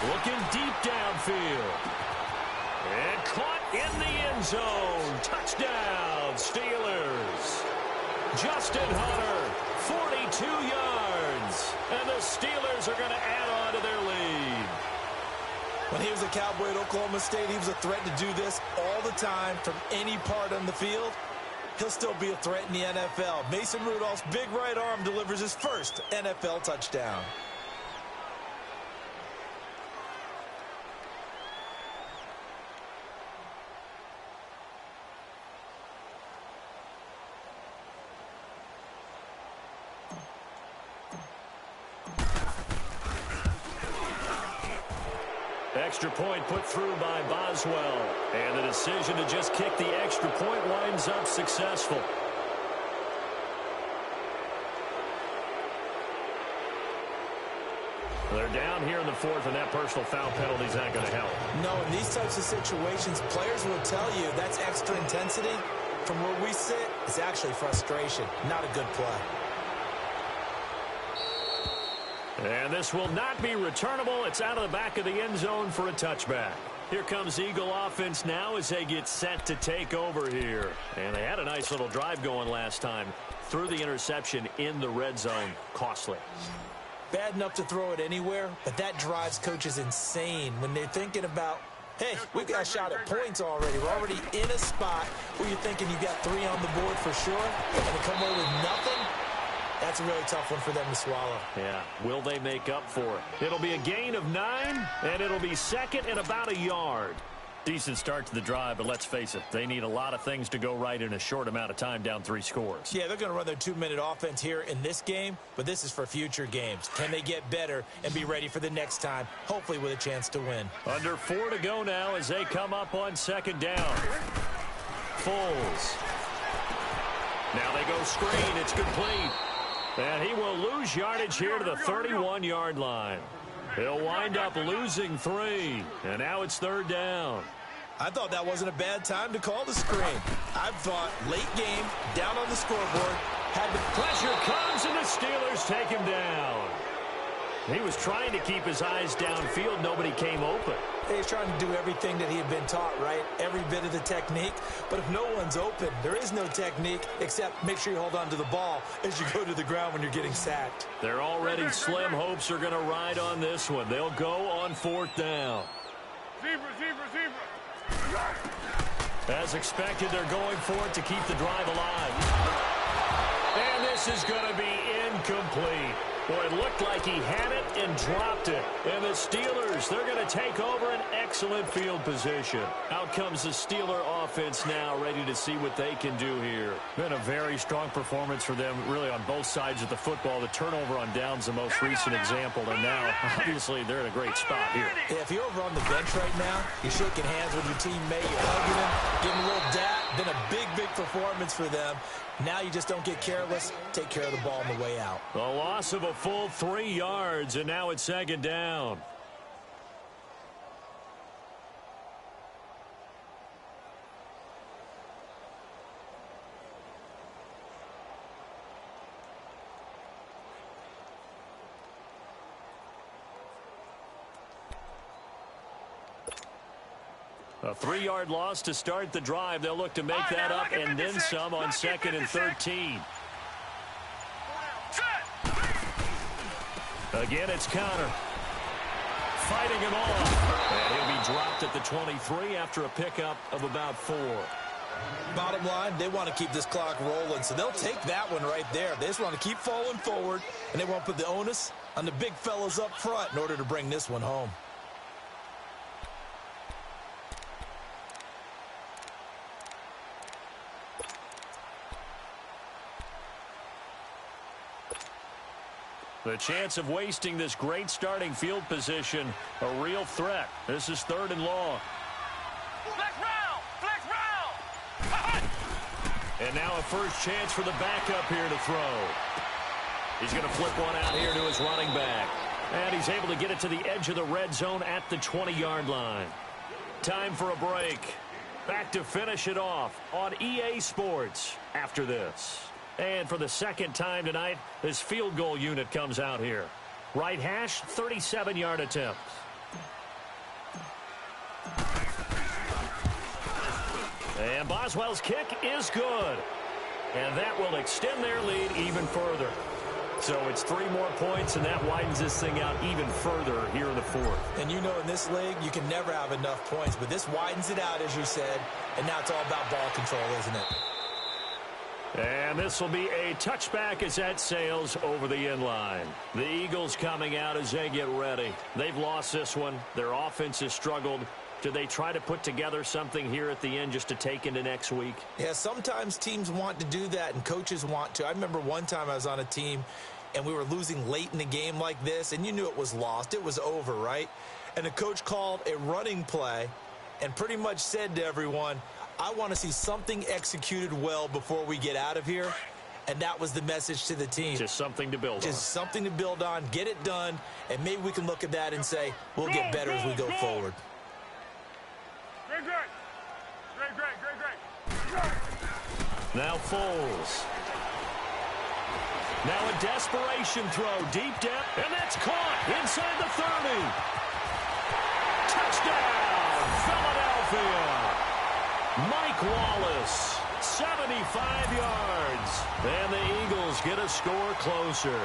Looking deep downfield. And caught in the end zone. Touchdown, Steelers. Justin Hunter, 42 yards. And the Steelers are going to add on to their lead. When he was a Cowboy at Oklahoma State, he was a threat to do this all the time from any part on the field. He'll still be a threat in the NFL. Mason Rudolph's big right arm delivers his first NFL touchdown. Extra point put through by Boswell. And the decision to just kick the extra point winds up successful. They're down here in the 4th, and that personal foul penalty is not going to help. No, in these types of situations, players will tell you that's extra intensity. From where we sit, it's actually frustration, not a good play. And this will not be returnable. It's out of the back of the end zone for a touchback. Here comes Eagle offense now as they get set to take over here. And they had a nice little drive going last time. Threw the interception in the red zone. Costly. Bad enough to throw it anywhere, but that drives coaches insane when they're thinking about, hey, we've got a shot at points already. We're already in a spot where you're thinking you got 3 on the board for sure, and to come away with nothing, that's a really tough one for them to swallow. Yeah, will they make up for it? It'll be a gain of 9, and it'll be 2nd and about a yard. Decent start to the drive, but let's face it, they need a lot of things to go right in a short amount of time, down 3 scores. Yeah, they're going to run their 2-minute offense here in this game, but this is for future games. Can they get better and be ready for the next time, hopefully with a chance to win? Under 4 to go now as they come up on 2nd down. Foles. Now they go screen. It's complete. And he will lose yardage here to the 31-yard line. He'll wind up losing 3. And now it's 3rd down. I thought that wasn't a bad time to call the screen. I thought late game, down on the scoreboard, had the pressure comes, and the Steelers take him down. He was trying to keep his eyes downfield. Nobody came open. He's trying to do everything that he had been taught, right? Every bit of the technique. But if no one's open, there is no technique except make sure you hold on to the ball as you go to the ground when you're getting sacked. They're already slim hopes are going to ride on this one. They'll go on 4th down. Zebra. As expected, they're going for it to keep the drive alive. And this is going to be incomplete. Boy, it looked like he had it and dropped it. And the Steelers, they're going to take over an excellent field position. Out comes the Steeler offense now, ready to see what they can do here. Been a very strong performance for them, really, on both sides of the football. The turnover on downs, the most recent example. And now, obviously, they're in a great spot here. Yeah, if you're over on the bench right now, you're shaking hands with your teammate, you're hugging him, giving him a little dap. Been a big performance for them. Now you just don't get careless. Take care of the ball on the way out. A loss of a full 3 yards, and now it's 2nd down. A 3-yard loss to start the drive. They'll look to make that up and then some on 2nd and 13. Again, it's Connor. Fighting him off. And he'll be dropped at the 23 after a pickup of about 4. Bottom line, they want to keep this clock rolling, so they'll take that one right there. They just want to keep falling forward, and they want to put the onus on the big fellas up front in order to bring this one home. The chance of wasting this great starting field position, a real threat. This is 3rd and long. Flex round! And now a first chance for the backup here to throw. He's going to flip one out here to his running back. And he's able to get it to the edge of the red zone at the 20-yard line. Time for a break. Back to finish it off on EA Sports after this. And for the 2nd time tonight, this field goal unit comes out here. Right hash, 37-yard attempt. And Boswell's kick is good. And that will extend their lead even further. So it's 3 more points, and that widens this thing out even further here in the 4th. And you know in this league, you can never have enough points, but this widens it out, as you said, and now it's all about ball control, isn't it? And this will be a touchback as that sails over the end line. The Eagles coming out as they get ready. They've lost this one. Their offense has struggled. Do they try to put together something here at the end just to take into next week? Yeah, sometimes teams want to do that and coaches want to. I remember one time I was on a team and we were losing late in the game like this, and you knew it was lost. It was over, right? And the coach called a running play and pretty much said to everyone, I want to see something executed well before we get out of here. And that was the message to the team. Just something to build on. Just something to build on, get it done, and maybe we can look at that and say, we'll get better as we go forward. Great. Now Foles. Now a desperation throw, deep depth, and that's caught inside the 30. Touchdown, Philadelphia. Mike Wallace, 75 yards. And the Eagles get a score closer.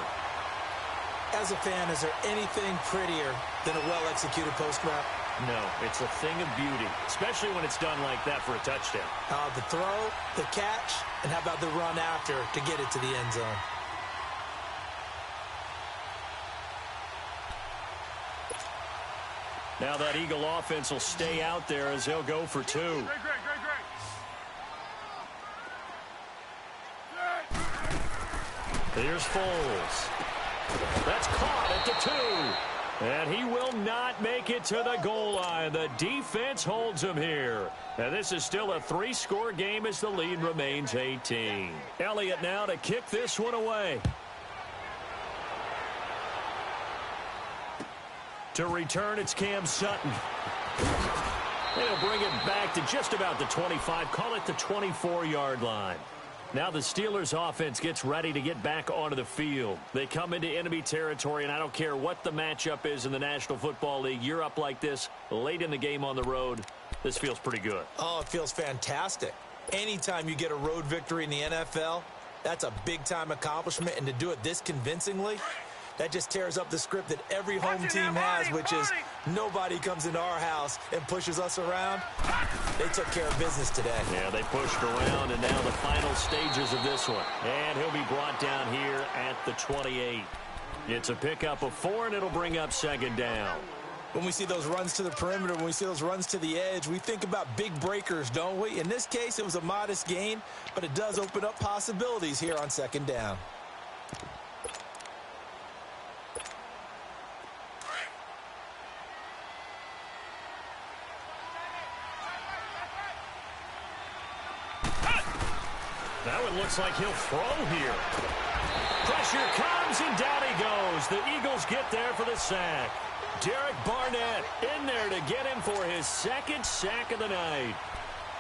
As a fan, is there anything prettier than a well-executed post route? No, it's a thing of beauty, especially when it's done like that for a touchdown. The throw, the catch, and how about the run after to get it to the end zone? Now that Eagle offense will stay out there as they'll go for 2. Great. Here's Foles. That's caught at the 2. And he will not make it to the goal line. The defense holds him here. And this is still a 3-score game as the lead remains 18. Elliott now to kick this one away. To return, it's Cam Sutton. They'll bring it back to just about the 25. Call it the 24-yard line. Now the Steelers offense gets ready to get back onto the field. They come into enemy territory, and I don't care what the matchup is in the National Football League. You're up like this late in the game on the road. This feels pretty good. Oh, it feels fantastic. Anytime you get a road victory in the NFL, that's a big-time accomplishment, and to do it this convincingly, that just tears up the script that every home team has, which is nobody comes into our house and pushes us around. They took care of business today. Yeah, they pushed around, and now the final stages of this one. And he'll be brought down here at the 28. It's a pickup of 4, and it'll bring up second down. When we see those runs to the perimeter, when we see those runs to the edge, we think about big breakers, don't we? In this case, it was a modest gain, but it does open up possibilities here on second down. Now it looks like he'll throw here. Pressure comes, and down he goes. The Eagles get there for the sack. Derek Barnett in there to get him for his second sack of the night.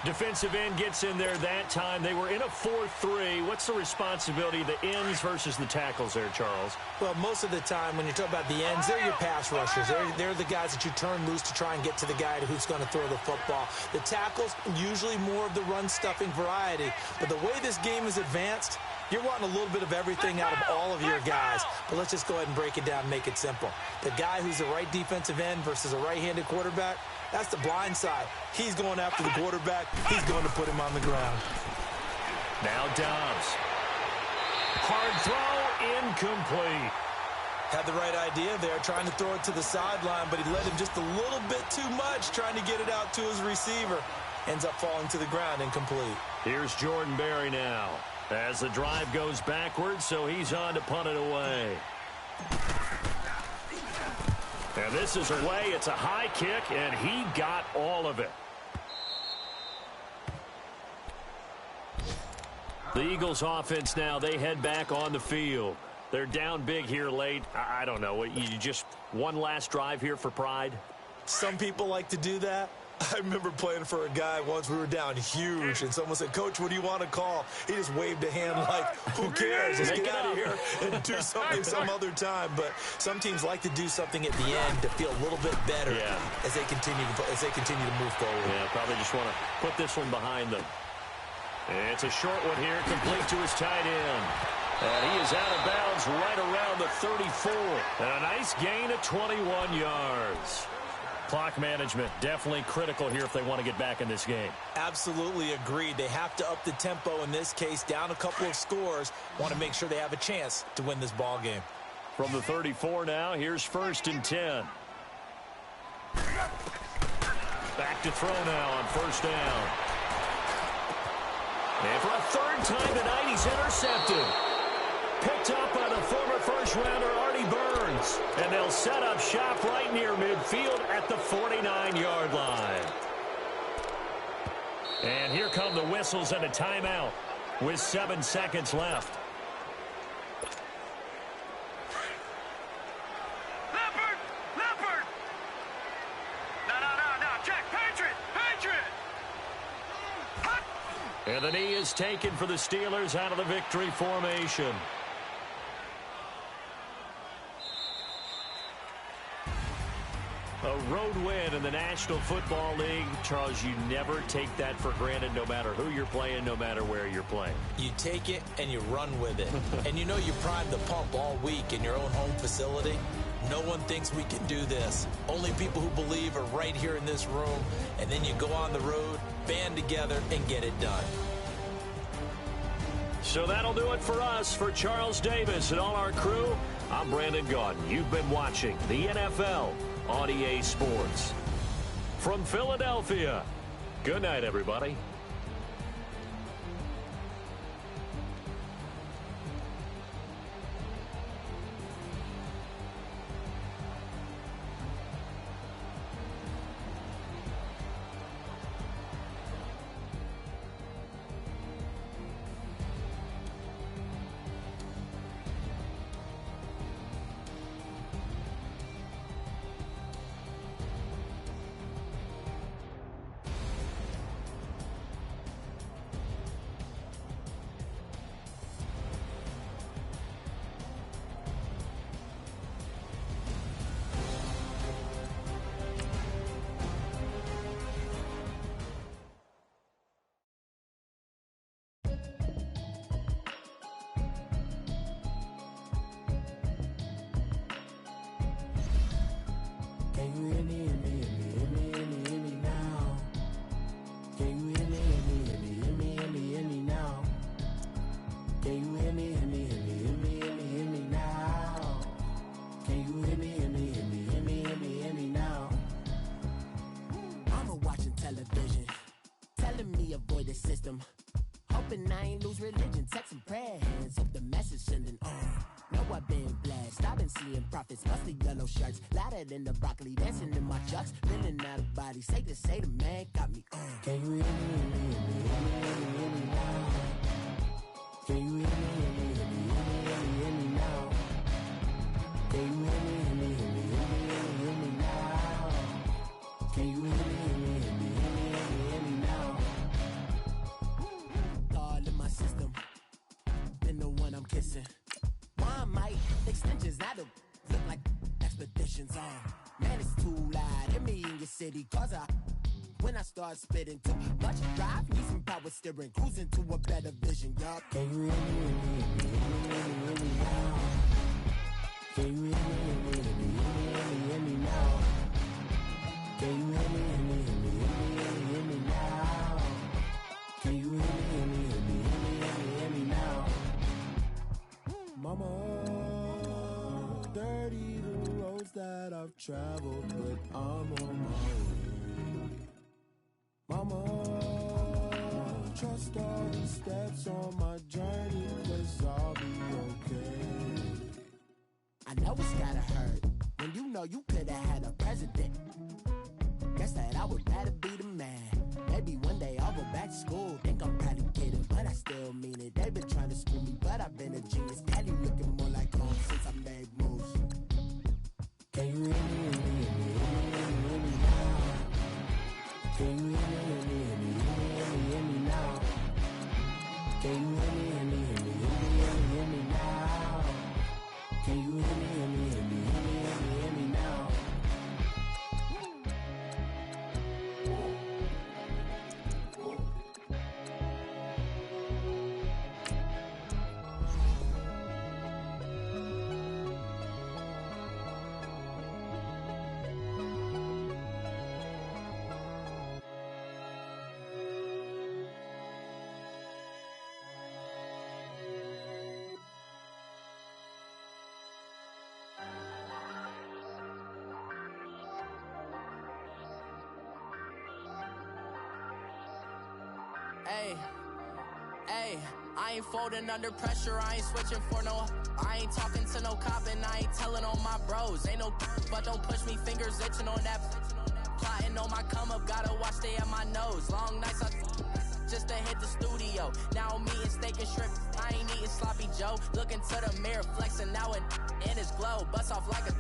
Defensive end gets in there that time. They were in a 4-3. What's the responsibility of the ends versus the tackles there, Charles? Well, most of the time when you talk about the ends, they're your pass rushers. They're the guys that you turn loose to try and get to the guy who's going to throw the football. The tackles, usually more of the run-stuffing variety. But the way this game is advanced, you're wanting a little bit of everything out of all of your guys. But let's just go ahead and break it down and make it simple. The guy who's the right defensive end versus a right-handed quarterback, that's the blind side. He's going after the quarterback. He's going to put him on the ground. Now Dobbs. Hard throw, incomplete. Had the right idea there, trying to throw it to the sideline, but he led him just a little bit too much, trying to get it out to his receiver. Ends up falling to the ground, incomplete. Here's Jordan Berry now. As the drive goes backwards, so he's on to punt it away. And this is away. It's a high kick, and he got all of it. The Eagles offense now, they head back on the field. They're down big here late. I don't know. You just one last drive here for pride? Some people like to do that. I remember playing for a guy once. We were down huge, and someone said, "Coach, what do you want to call?" He just waved a hand like, "Who cares? Let's get out of here and do something some other time." But some teams like to do something at the end to feel a little bit better as they continue to move forward. Yeah, probably just want to put this one behind them. It's a short one here, complete to his tight end. And he is out of bounds right around the 34. And a nice gain of 21 yards. Clock management definitely critical here if they want to get back in this game. Absolutely agreed. They have to up the tempo in this case, down a couple of scores. Want to make sure they have a chance to win this ball game. From the 34 now, here's 1st and 10. Back to throw now on 1st down. And for a 3rd time tonight, he's intercepted. Picked up by the former first-rounder Artie Burns. And they'll set up shop right near midfield at the 49-yard line. And here come the whistles and a timeout with 7 seconds left. Leopard! No, Jack, Patriot! And the knee is taken for the Steelers out of the victory formation. A road win in the National Football League. Charles, you never take that for granted, no matter who you're playing, no matter where you're playing. You take it and you run with it. And you know you primed the pump all week in your own home facility. No one thinks we can do this. Only people who believe are right here in this room. And then you go on the road, band together, and get it done. So that'll do it for us. For Charles Davis and all our crew, I'm Brandon Gaudin. You've been watching the NFL on EA Sports. From Philadelphia, good night, everybody. Can you hear me, hear me, hear me, hear me, hear me, hear me now? Can you hear me, hear me, hear me, hear me, hear me, hear me now? Can you hear me, hear me, hear me, hear me, hear me, hear me now? Can you hear me, hear me, hear me, hear me, hear me, hear me now? Mama watching television, telling me avoid the system. Hoping I ain't lose religion, text and prayer hands, hope the message sending on. Know I've been blessed, I've been seeing prophets, mostly yellow shirts, louder than the broccoli, dancing in my chucks, feeling out of body, say the man got me on. Can you hear me, hear me, hear me, hear me, hear me, hear me now? Can you hear me, hear me, hear me, hear me, hear me, hear me now? Can you hear me, hear me, hear me, hear me, hear me, hear me now? Can you hear me, hear me, hear me, hear me, hear me, hear me now? All in my system, been the one I'm kissing. One might extensions, that'll look like expeditions on. Man, it's too loud, hit me in your city, cause when I start spitting too much drive, need some power steering, cruising to a better vision, y'all. Can you hear me, hear me, hear me, hear me now? Can you hear me, hear me, hear me, hear me, hear me now? Can you hear me, hear me, hear me, hear me, hear me, hear me now? Can you hear me, hear me, hear me, hear me, hear me, hear me now? Mama, dirty the roads that I've traveled, but I'm on my way. Mama, trust all the steps on my journey, 'cause I'll be okay. I know it's gotta hurt when you know you could've had a president. Guess that I would rather be the man. Maybe one day I'll go back to school. Think I'm proud to get it, but I still mean it. They've been trying to school me, but I've been a genius. Daddy looking more like home since I made moves. Can you hear me, hear me, hear me, hear me, hear me now? Can you hear me, hear me, hear me, hear me, hear me, hear me now? Can you hear me, hear me, hear me, hear me, hear me, hear me now? Can you hear me, hear me, hear me, hear me, hear me, hear me now? Hey, I ain't folding under pressure, I ain't switching for no. I ain't talking to no cop and I ain't telling on my bros. Ain't no but don't push me, fingers itching on that. Plotting on my come up, gotta watch stay at my nose. Long nights just to hit the studio. Now I'm eating steak and shrimp, I ain't eating sloppy Joe. Looking to the mirror, flexing now and in his glow. Bust off like a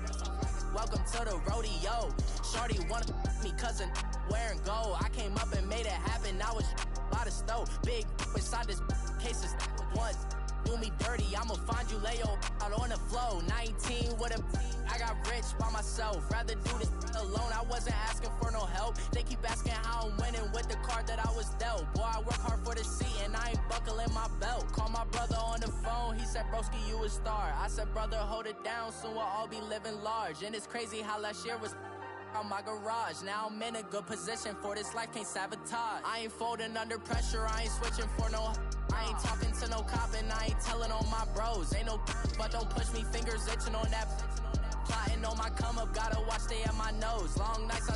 welcome to the rodeo. Shorty wanna me cousin wearing gold. I came up and made it happen, now it's by the stove. Big inside this cases once do me dirty, I'ma find you lay out on the floor. 19 with a I got rich by myself, rather do this alone. I wasn't asking for no help, they keep asking how I'm winning with the card that I was dealt. Boy, I work hard for the seat and I ain't buckling my belt. Call my brother on the phone, he said broski you a star. I said brother hold it down, soon we'll all be living large. And it's crazy how last year was on my garage. Now I'm in a good position for this life, can't sabotage. I ain't folding under pressure, I ain't switching for no. I ain't talking to no cop and I ain't telling on my bros. Ain't no but don't push me, fingers itching on that. Plotting on my come up, gotta watch stay at my nose. Long nights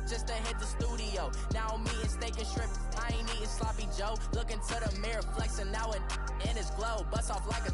just to hit the studio. Now I'm eating steak and shrimp, I ain't eating sloppy Joe. Looking to the mirror, flexing now and in his glow. Bust off like a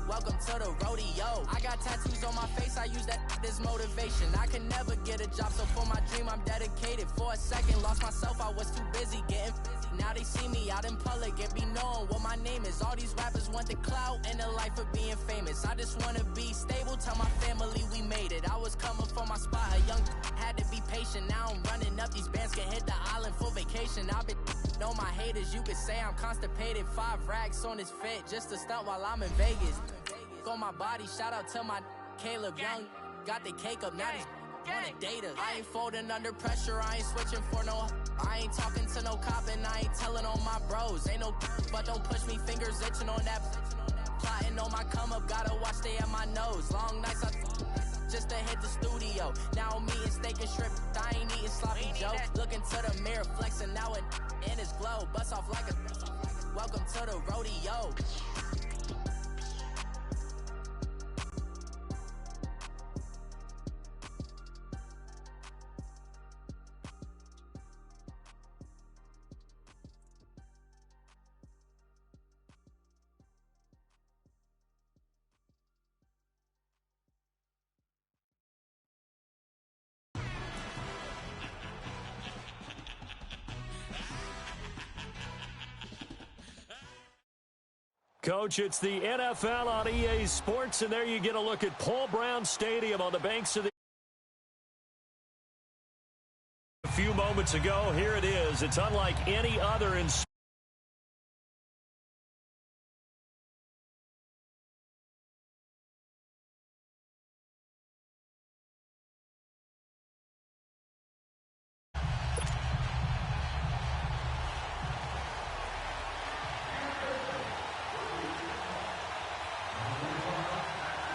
welcome to the rodeo. I got tattoos on my face, I use that as motivation. I can never get a job, so for my dream I'm dedicated. For a second, lost myself, I was too busy getting busy. Now they see me out in public and be knowing what my name is. All these rappers want the clout and the life of being famous. I just wanna be stable, tell my family we made it. I was coming for my spot, a young had to be patient. Now I'm running up, these bands can hit the island for vacation. I've been know my haters, you could say I'm constipated. 5 racks on his fit, just to stunt while I'm in Vegas. On my body, shout out to my Caleb Young. Got the cake up, now these wanna date us. I ain't folding under pressure, I ain't switching for no. I ain't talking to no cop and I ain't telling on my bros. Ain't no but don't push me, fingers itching on that. Plotting on my come up, gotta watch stay at my nose. Long nights just to hit the studio. Now I'm eating steak and shrimp, I ain't eating sloppy Joe. Looking to the mirror, flexing now and in his glow. Bust off like a welcome to the rodeo. Coach, it's the NFL on EA Sports, and there you get a look at Paul Brown Stadium on the banks of the... A few moments ago, here it is. It's unlike any other in...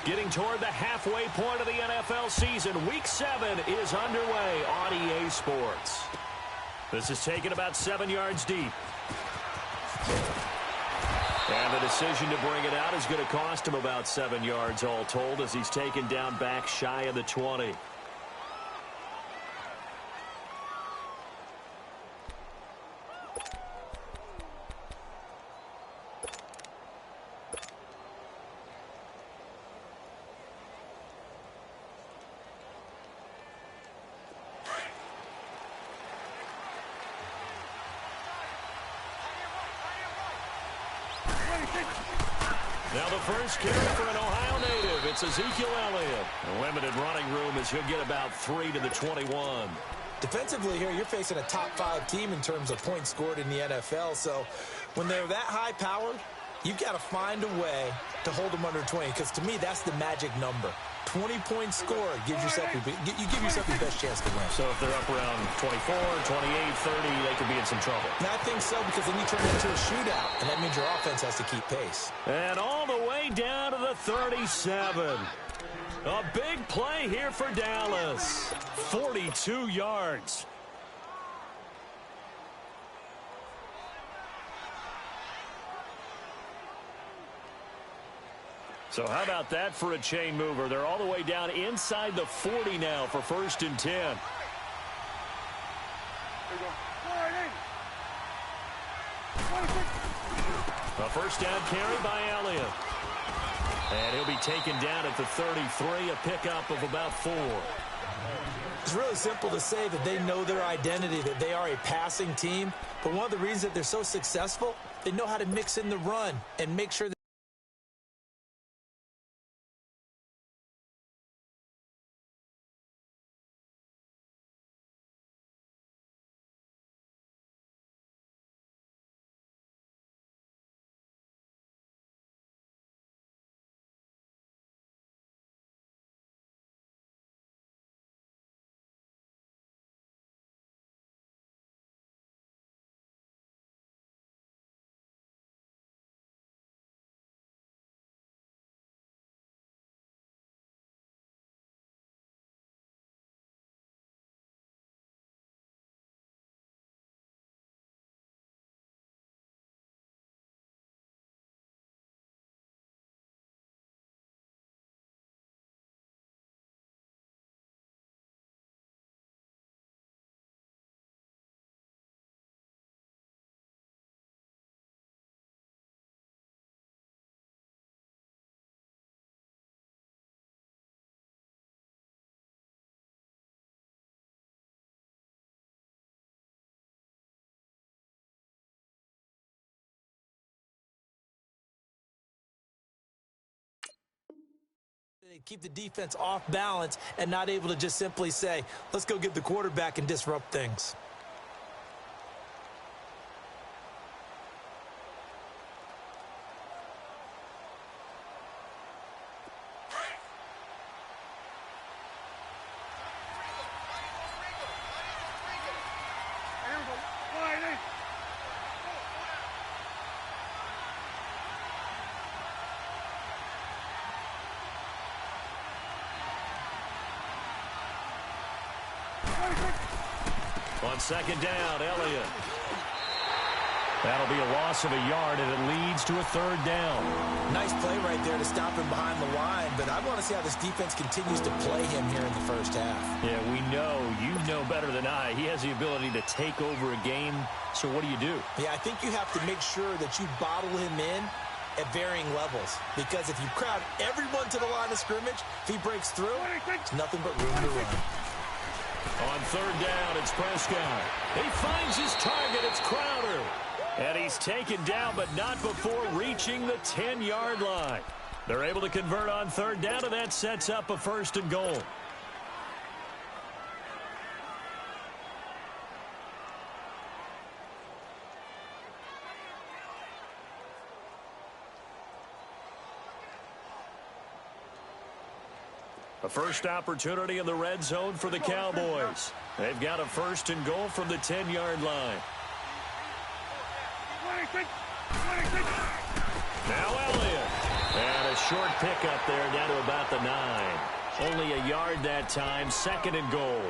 Getting toward the halfway point of the NFL season, Week 7 is underway on EA Sports. This is taken about 7 yards deep. And the decision to bring it out is going to cost him about 7 yards all told as he's taken down back shy of the 20. Now the first carry for an Ohio native. It's Ezekiel Elliott. A limited running room as he'll get about 3 to the 21. Defensively here, you're facing a top 5 team in terms of points scored in the NFL. So when they're that high powered, you've got to find a way to hold them under 20. Because to me, that's the magic number. 20 points scored gives yourself you give yourself your best chance to win. So if they're up around 24, 28, 30, they could be in some trouble. And I think so, because then you turn it into a shootout, and that means your offense has to keep pace. And all the way down to the 37. A big play here for Dallas. 42 yards. So how about that for a chain mover? They're all the way down inside the 40 now for 1st and 10. A first down carry by Elliott. And he'll be taken down at the 33, a pickup of about 4. It's really simple to say that they know their identity, that they are a passing team. But one of the reasons that they're so successful, they know how to mix in the run and make sure that they keep the defense off balance and not able to just simply say, let's go get the quarterback and disrupt things. On second down, Elliott. That'll be a loss of a yard, and it leads to a third down. Nice play right there to stop him behind the line, but I want to see how this defense continues to play him here in the first half. Yeah, we know. You know better than I. He has the ability to take over a game, so what do you do? Yeah, I think you have to make sure that you bottle him in at varying levels, because if you crowd everyone to the line of scrimmage, if he breaks through, it's nothing but room to run. On third down, it's Prescott. He finds his target. It's Crowder. And he's taken down, but not before reaching the 10-yard line. They're able to convert on third down, and that sets up a first and goal. A first opportunity in the red zone for the Cowboys. They've got a first and goal from the 10-yard line. Now Elliott. And a short pickup there down to about the 9. Only a yard that time, second and goal.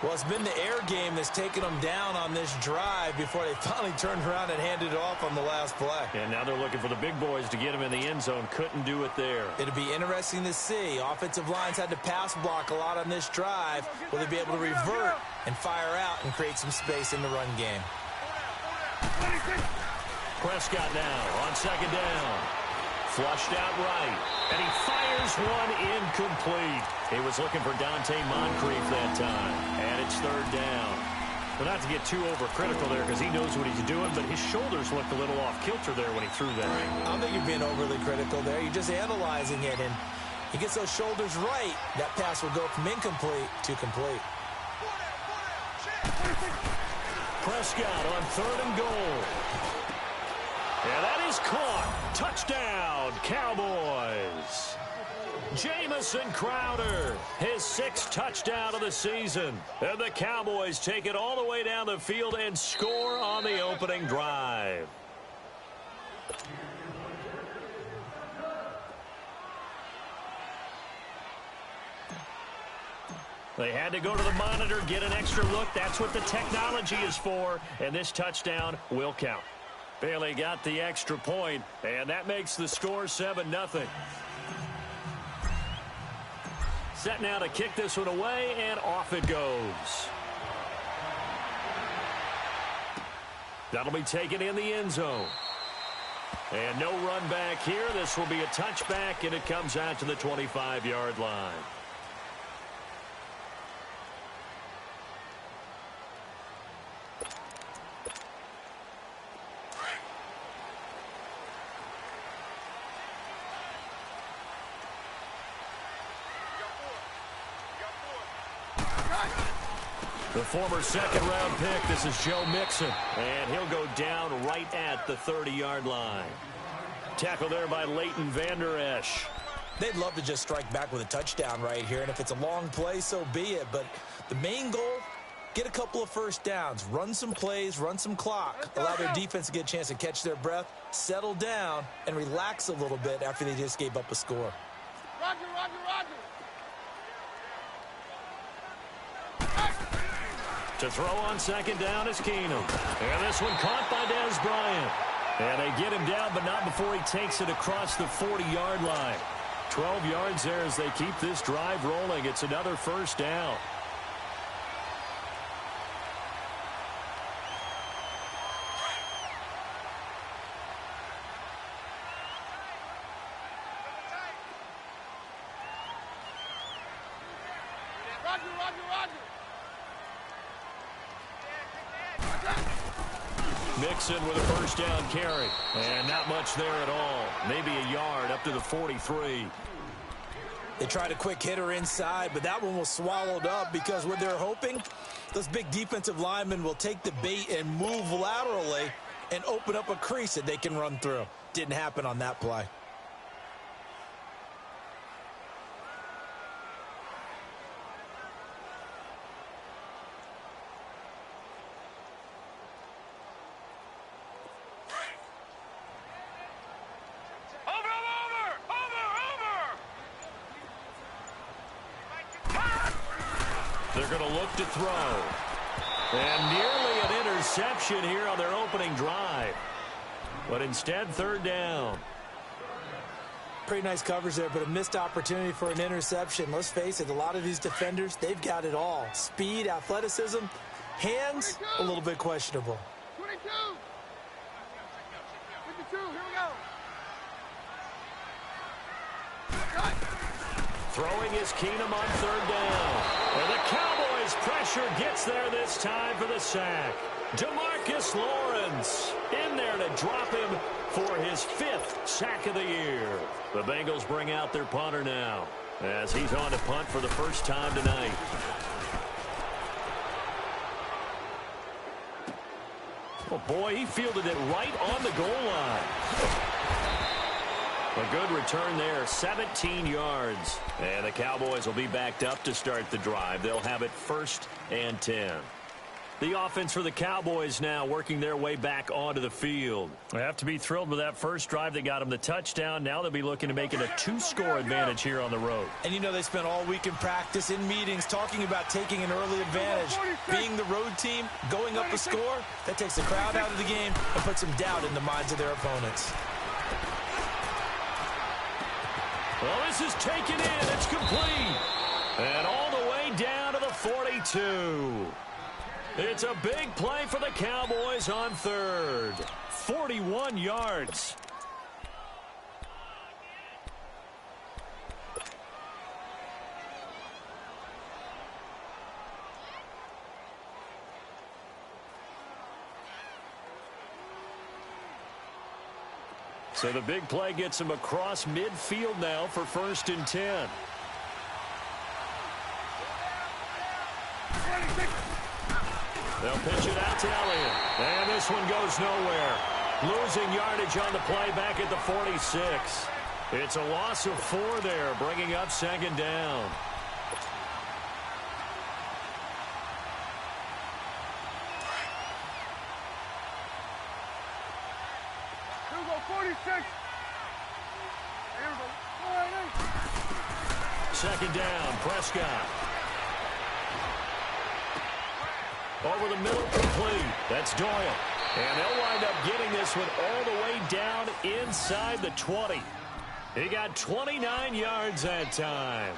Well, it's been the air game that's taken them down on this drive before they finally turned around and handed it off on the last play. And now they're looking for the big boys to get him in the end zone. Couldn't do it there. It'll be interesting to see. Offensive lines had to pass block a lot on this drive. Will they be able to revert and fire out and create some space in the run game? Prescott now on second down. Flushed out right. And he fires one incomplete. He was looking for Dante Moncrief that time. And it's third down. But not to get too overcritical there because he knows what he's doing, but his shoulders looked a little off kilter there when he threw that. I don't think you're being overly critical there. You're just analyzing it, and he gets those shoulders right. That pass will go from incomplete to complete. Prescott on third and goal. And that is caught. Touchdown, Cowboys. Jamison Crowder, his 6th touchdown of the season. And the Cowboys take it all the way down the field and score on the opening drive. They had to go to the monitor, get an extra look. That's what the technology is for. And this touchdown will count. Bailey got the extra point, and that makes the score 7-0. Set now to kick this one away, and off it goes. That'll be taken in the end zone. And no run back here. This will be a touchback, and it comes out to the 25-yard line. The former second-round pick, this is Joe Mixon, and he'll go down right at the 30-yard line. Tackle there by Leighton Vander Esch. They'd love to just strike back with a touchdown right here, and if it's a long play, so be it. But the main goal, get a couple of first downs, run some plays, run some clock, allow their defense to get a chance to catch their breath, settle down, and relax a little bit after they just gave up a score. Roger, Roger, Roger. To throw on second down is Keenum. And this one caught by Dez Bryant. And they get him down, but not before he takes it across the 40-yard line. 12 yards there as they keep this drive rolling. It's another first down. Roger, Roger, Roger. Mixon with a first down carry. And not much there at all. Maybe a yard up to the 43. They tried a quick hitter inside, but that one was swallowed up because what they're hoping, those big defensive linemen will take the bait and move laterally and open up a crease that they can run through. Didn't happen on that play. They're going to look to throw. And nearly an interception here on their opening drive. But instead, third down. Pretty nice coverage there, but a missed opportunity for an interception. Let's face it, a lot of these defenders, they've got it all. Speed, athleticism, hands, a little bit questionable. 22. 52, here we go. Throwing is Keenum on third down. And the Cowboys' pressure gets there this time for the sack. DeMarcus Lawrence in there to drop him for his 5th sack of the year. The Bengals bring out their punter now as he's on to punt for the first time tonight. Oh, boy, he fielded it right on the goal line. A good return there, 17 yards. And the Cowboys will be backed up to start the drive. They'll have it 1st and 10. The offense for the Cowboys now working their way back onto the field. They have to be thrilled with that first drive that got them the touchdown. Now they'll be looking to make it a 2-score advantage here on the road. And you know they spent all week in practice, in meetings, talking about taking an early advantage. Being the road team, going up a score, that takes the crowd out of the game and puts some doubt in the minds of their opponents. Well, this is taken in. It's complete. And all the way down to the 42. It's a big play for the Cowboys on third. 41 yards. So the big play gets him across midfield now for 1st and 10. They'll pitch it out to Elliott. And this one goes nowhere. Losing yardage on the play back at the 46. It's a loss of 4 there, bringing up 2nd down. Here we go, 46. Here we go. 2nd down, Prescott. Over the middle, complete. That's Doyle. And they'll wind up getting this one all the way down inside the 20. He got 29 yards that time.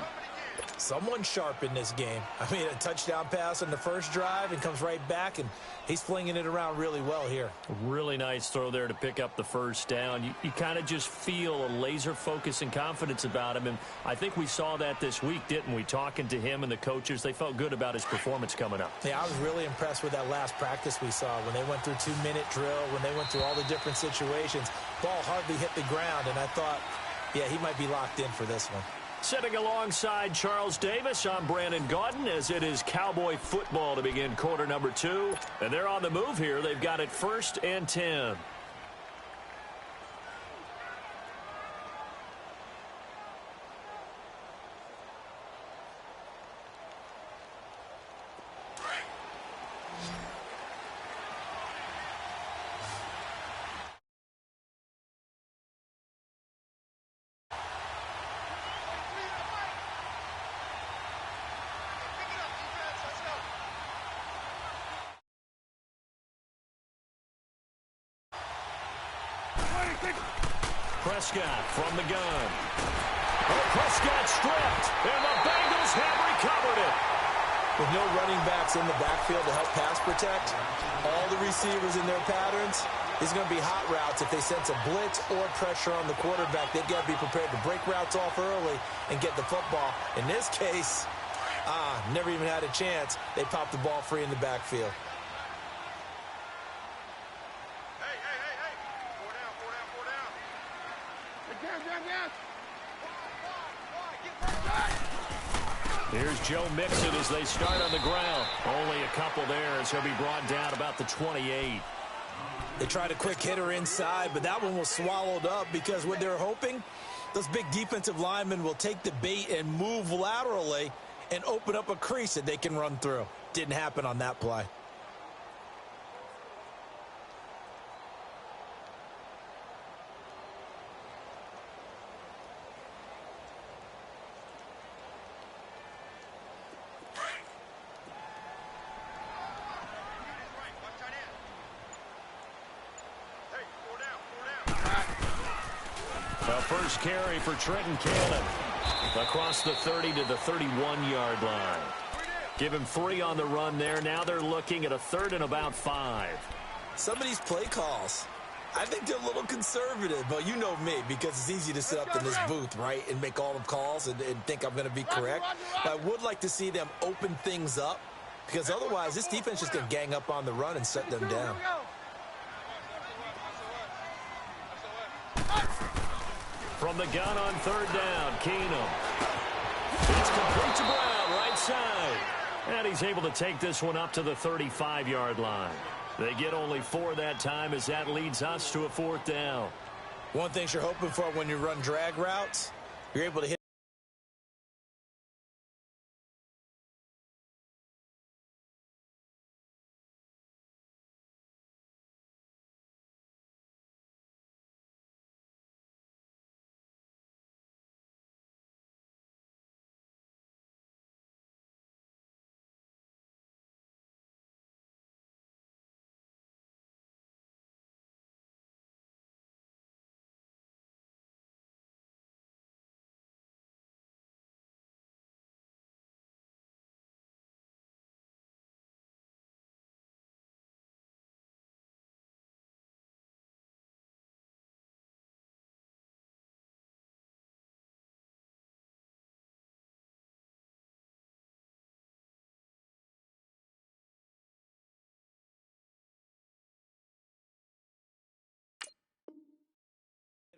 Someone sharp in this game. I mean, a touchdown pass on the first drive and comes right back, and he's flinging it around really well here. Really nice throw there to pick up the first down. You kind of just feel a laser focus and confidence about him, and I think we saw that this week, didn't we? Talking to him and the coaches, they felt good about his performance coming up. Yeah, I was really impressed with that last practice we saw when they went through 2-minute drill, when they went through all the different situations. Ball hardly hit the ground, and I thought, yeah, he might be locked in for this one. Sitting alongside Charles Davis, I'm Brandon Gaudin as it is Cowboy football to begin quarter number 2. And they're on the move here. They've got it 1st and 10. Prescott from the gun. Oh, Prescott stripped, and the Bengals have recovered it. With no running backs in the backfield to help pass protect, all the receivers in their patterns, is going to be hot routes. If they sense a blitz or pressure on the quarterback, they've got to be prepared to break routes off early and get the football. In this case, never even had a chance. They popped the ball free in the backfield. Here's Joe Mixon as they start on the ground. Only a couple there as he'll be brought down about the 28. They tried a quick hitter inside, but that one was swallowed up because what they're hoping, those big defensive linemen will take the bait and move laterally and open up a crease that they can run through. Didn't happen on that play. A first carry for Trenton Cannon. Across the 30 to the 31-yard line. Give him 3 on the run there. Now they're looking at a 3rd and about 5. Some of these play calls, I think they're a little conservative, but you know me, because it's easy to sit up in this booth, right, and make all the calls and think I'm going to be correct. But I would like to see them open things up, because otherwise this defense is going to gang up on the run and shut them down. From the gun on 3rd down, Keenum. It's complete to Brown, right side. And he's able to take this one up to the 35-yard line. They get only 4 that time as that leads us to a 4th down. One thing you're hoping for when you run drag routes, you're able to hit.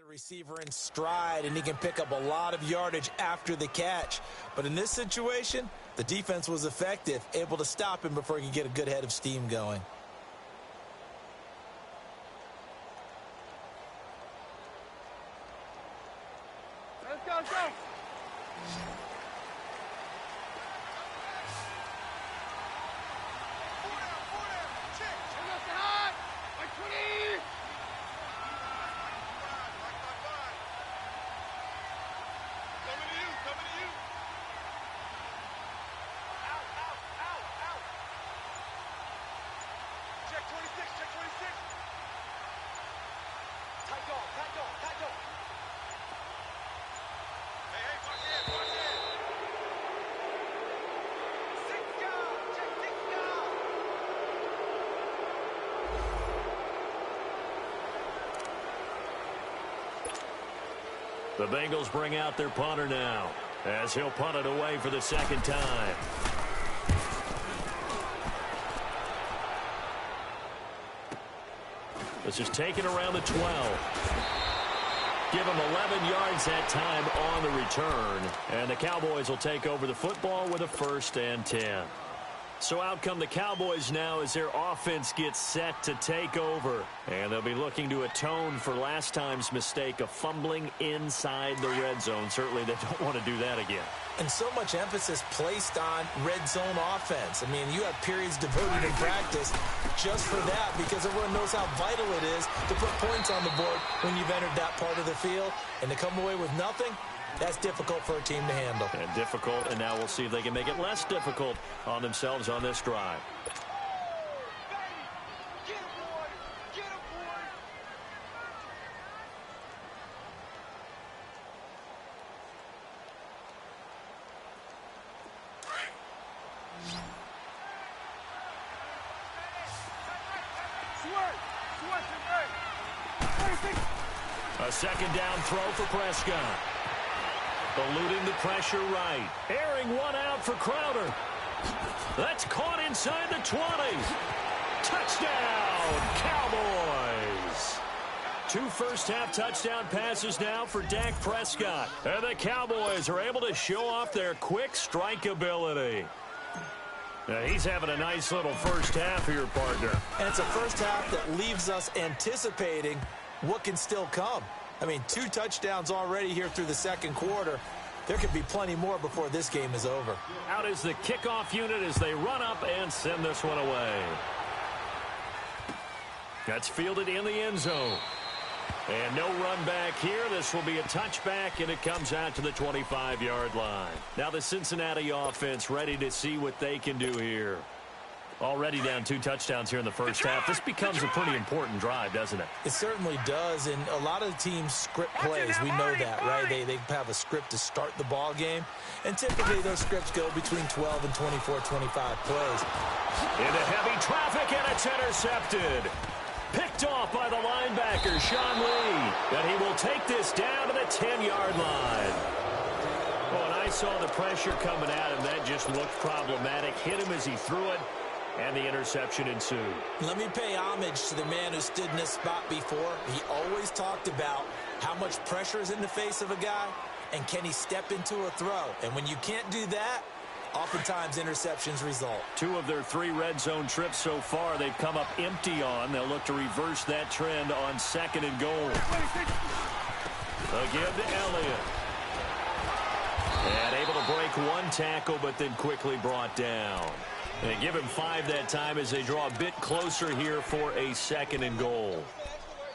Receiver in stride, and he can pick up a lot of yardage after the catch. But in this situation, the defense was effective, able to stop him before he could get a good head of steam going. Let's go, let's go. The Bengals bring out their punter now, as he'll punt it away for the 2nd time. This is taken around the 12. Give him 11 yards that time on the return. And the Cowboys will take over the football with a 1st and 10. So out come the Cowboys now as their offense gets set to take over. And they'll be looking to atone for last time's mistake of fumbling inside the red zone. Certainly they don't want to do that again. And so much emphasis placed on red zone offense. I mean, you have periods devoted in practice just for that, because everyone knows how vital it is to put points on the board when you've entered that part of the field. And to come away with nothing, that's difficult for a team to handle. And difficult, and now we'll see if they can make it less difficult on themselves on this drive. A 2nd down throw for Prescott. Eluding the pressure right. Airing one out for Crowder. That's caught inside the 20. Touchdown, Cowboys. 2 first-half touchdown passes now for Dak Prescott. And the Cowboys are able to show off their quick strike ability. Now, he's having a nice little first half here, partner. And it's a first half that leaves us anticipating what can still come. I mean, 2 touchdowns already here through the 2nd quarter. There could be plenty more before this game is over. Out is the kickoff unit as they run up and send this one away. That's fielded in the end zone. And no run back here. This will be a touchback, and it comes out to the 25-yard line. Now the Cincinnati offense ready to see what they can do here. Already down 2 touchdowns here in the first half. This becomes a pretty important drive, doesn't it? It certainly does, and a lot of teams script plays. We know that, right? They have a script to start the ball game, and typically those scripts go between 12 and 24, 25 plays. Into heavy traffic, and it's intercepted. Picked off by the linebacker, Sean Lee. And he will take this down to the 10-yard line. Oh, and I saw the pressure coming at him. That just looked problematic. Hit him as he threw it, and the interception ensued. Let me pay homage to the man who stood in this spot before. He always talked about how much pressure is in the face of a guy, and can he step into a throw. And when you can't do that, oftentimes interceptions result. 2 of their 3 red zone trips so far they've come up empty on. They'll look to reverse that trend on 2nd and goal. Again to Elliott. And able to break 1 tackle, but then quickly brought down. They give him 5 that time as they draw a bit closer here for a 2nd and goal.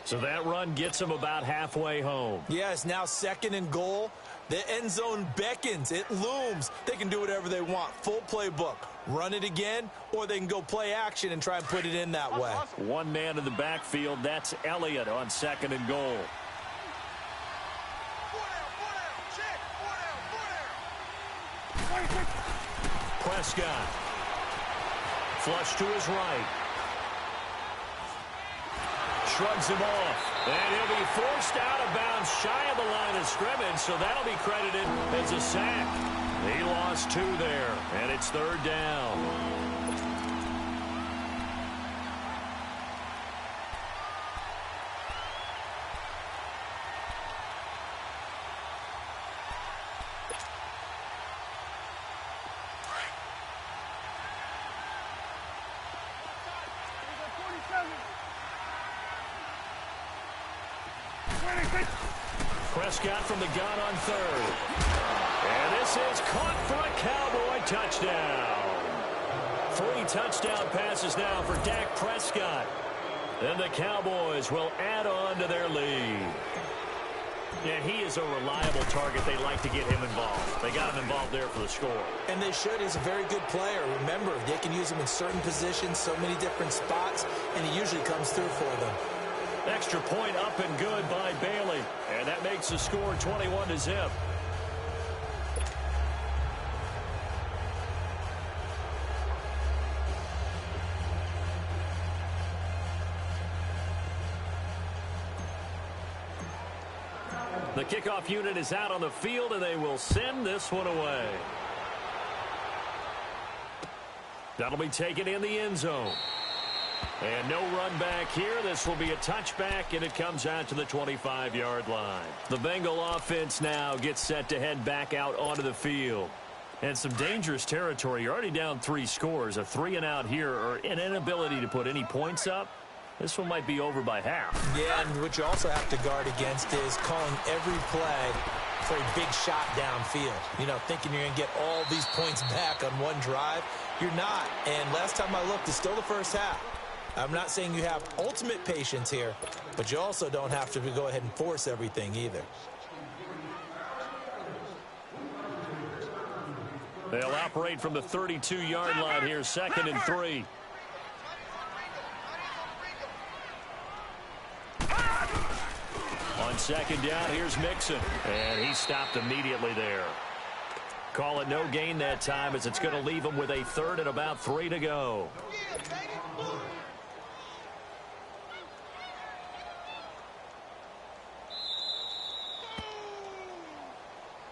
So that run gets them about halfway home. Yes, now 2nd and goal. The end zone beckons. It looms. They can do whatever they want. Full playbook. Run it again, or they can go play action and try and put it in that way. 1 man in the backfield. That's Elliott on 2nd and goal. Prescott. Flush to his right. Shrugs him off. And he'll be forced out of bounds shy of the line of scrimmage, so that'll be credited as a sack. He lost 2 there, and it's 3rd down. Prescott from the gun on 3rd. And this is caught for a Cowboy touchdown. 3 touchdown passes now for Dak Prescott. And the Cowboys will add on to their lead. Yeah, he is a reliable target. They like to get him involved. They got him involved there for the score. And they should. He's a very good player. Remember, they can use him in certain positions, so many different spots, and he usually comes through for them. Extra point up and good by Bailey. And that makes the score 21-0. The kickoff unit is out on the field, and they will send this one away. That'll be taken in the end zone. And no run back here. This will be a touchback, and it comes out to the 25-yard line. The Bengal offense now gets set to head back out onto the field. And some dangerous territory. You're already down 3 scores. A 3-and-out here, or an inability to put any points up. This one might be over by half. Yeah, and what you also have to guard against is calling every play for a big shot downfield. You know, thinking you're going to get all these points back on one drive. You're not. And last time I looked, it's still the first half. I'm not saying you have ultimate patience here, but you also don't have to go ahead and force everything either. They'll operate from the 32-yard line here, 2nd and 3. On 2nd down, here's Mixon. And he stopped immediately there. Call it no gain that time, as it's going to leave him with a 3rd and about 3 to go.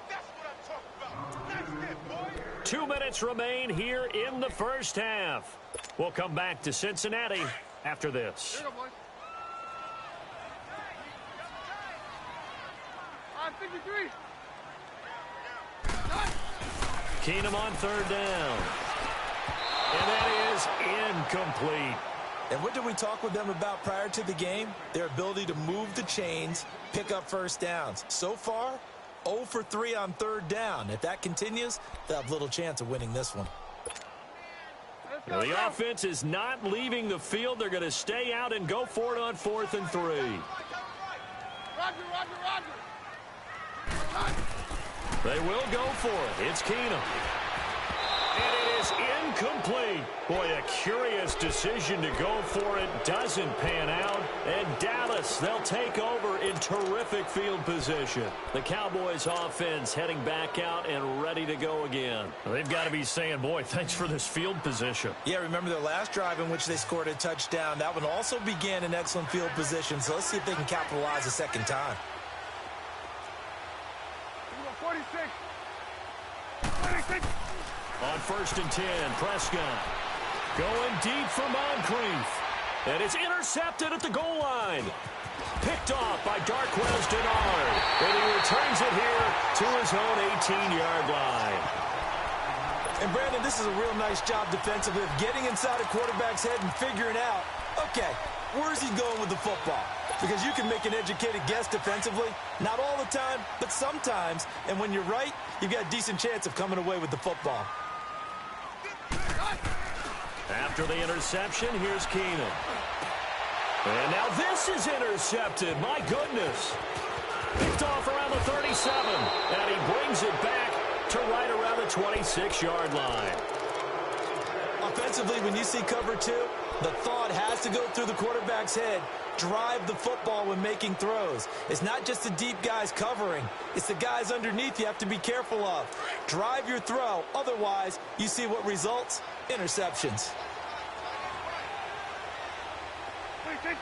That's what I'm talking about. That's it, boy. 2 minutes remain here in the first half. We'll come back to Cincinnati after this. Here you go, boy. 53. Keenum on 3rd down. And that is incomplete. And what did we talk with them about prior to the game? Their ability to move the chains, pick up first downs. So far, 0 for 3 on 3rd down. If that continues, they'll have little chance of winning this one. Well, the offense is not leaving the field. They're going to stay out and go for it on 4th and 3. Roger. They will go for it. It's Keenum. And it is incomplete. Boy, a curious decision to go for it. Doesn't pan out. And Dallas, they'll take over in terrific field position. The Cowboys offense heading back out and ready to go again. They've got to be saying, boy, thanks for this field position. Yeah, remember their last drive in which they scored a touchdown. That one also began in excellent field position. So let's see if they can capitalize a second time. 46. 26. On 1st and 10, Prescott going deep for Moncrief. And it's intercepted at the goal line. Picked off by Darquez Denard. And he returns it here to his own 18-yard line. And, Brandon, this is a real nice job defensively of getting inside a quarterback's head and figuring out, okay, where's he going with the football? Because you can make an educated guess defensively. Not all the time, but sometimes. And when you're right, you've got a decent chance of coming away with the football. After the interception, here's Keenum. And now this is intercepted. My goodness. Picked off around the 37. And he brings it back to right around the 26-yard line. Offensively, when you see cover two, the thought has to go through the quarterback's head. Drive the football when making throws. It's not just the deep guys covering. It's the guys underneath you have to be careful of. Drive your throw. Otherwise, you see what results? Interceptions. 26.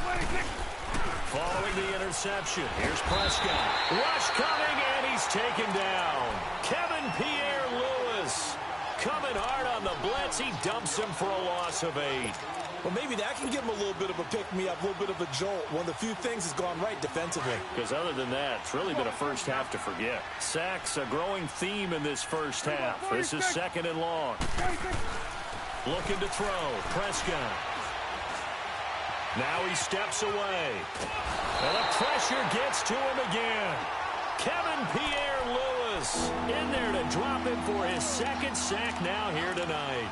26. Following the interception, here's Prescott. Rush coming, and he's taken down. Kevin Pierre-Louis coming hard on the blitz. He dumps him for a loss of 8. Well, maybe that can give him a little bit of a pick-me-up, a little bit of a jolt. One of the few things has gone right defensively. Because other than that, it's really been a first half to forget. Sacks, a growing theme in this first half. This is 2nd and long. Looking to throw. Prescott. Now he steps away. And the pressure gets to him again. Kevin Pierre-Louis in there to drop him for his 2nd sack now here tonight.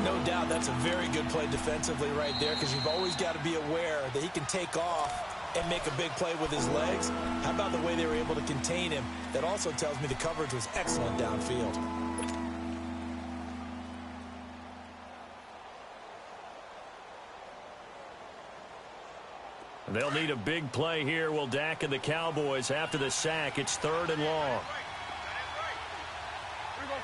No doubt that's a very good play defensively right there, because you've always got to be aware that he can take off and make a big play with his legs. How about the way they were able to contain him? That also tells me the coverage was excellent downfield. They'll need a big play here. Will Dak and the Cowboys after the sack. It's 3rd and long. Here we go.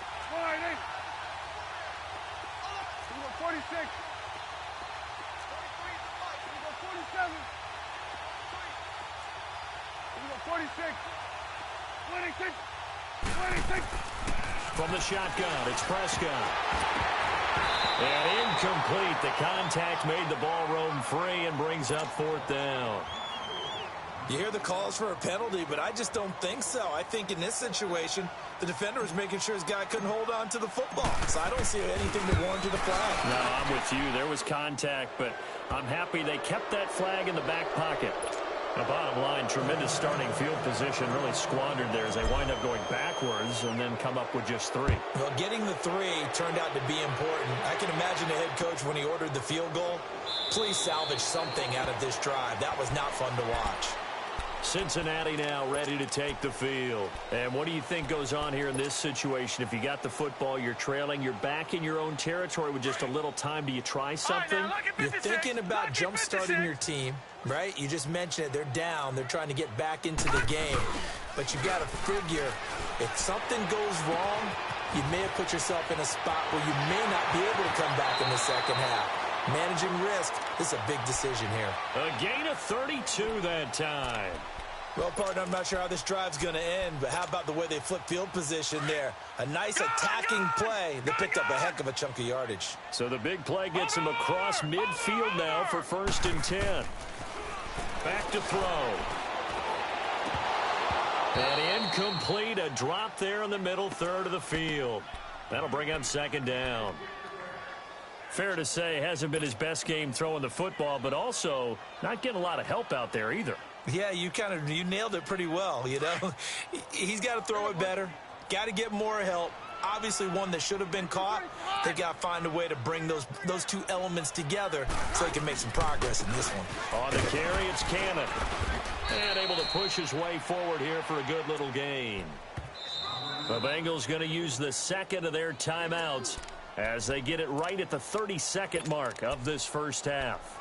46. Here we go. 47. Here we go. 46. 26. 26. From the shotgun, it's Prescott. And incomplete. The contact made the ball roam free and brings up 4th down. You hear the calls for a penalty, but I just don't think so. I think in this situation, the defender was making sure his guy couldn't hold on to the football. So I don't see anything that warranted a flag. No, I'm with you. There was contact, but I'm happy they kept that flag in the back pocket. The bottom line, tremendous starting field position, really squandered there as they wind up going backwards and then come up with just 3. Well, getting the 3 turned out to be important. I can imagine the head coach when he ordered the field goal. Please salvage something out of this drive. That was not fun to watch. Cincinnati now ready to take the field. And what do you think goes on here in this situation? If you got the football, you're trailing, you're back in your own territory with just a little time. Do you try something? You're thinking about jump-starting your team, right? You just mentioned it. They're down. They're trying to get back into the game. But you got to figure, if something goes wrong, you may have put yourself in a spot where you may not be able to come back in the second half. Managing risk is a big decision here. A gain of 32 that time. Well, partner, I'm not sure how this drive's going to end, but how about the way they flip field position there? A nice attacking play that picked up a heck of a chunk of yardage. So the big play gets him across midfield now for 1st and 10. Back to throw. And incomplete, a drop there in the middle third of the field. That'll bring up 2nd down. Fair to say, hasn't been his best game throwing the football, but also not getting a lot of help out there either. Yeah, you nailed it pretty well, you know. He's got to throw it better. Got to get more help. Obviously one that should have been caught. They got to find a way to bring those two elements together so they can make some progress in this one. On the carry, it's Cannon. And able to push his way forward here for a good little gain. The Bengals going to use the second of their timeouts as they get it right at the 32nd mark of this first half.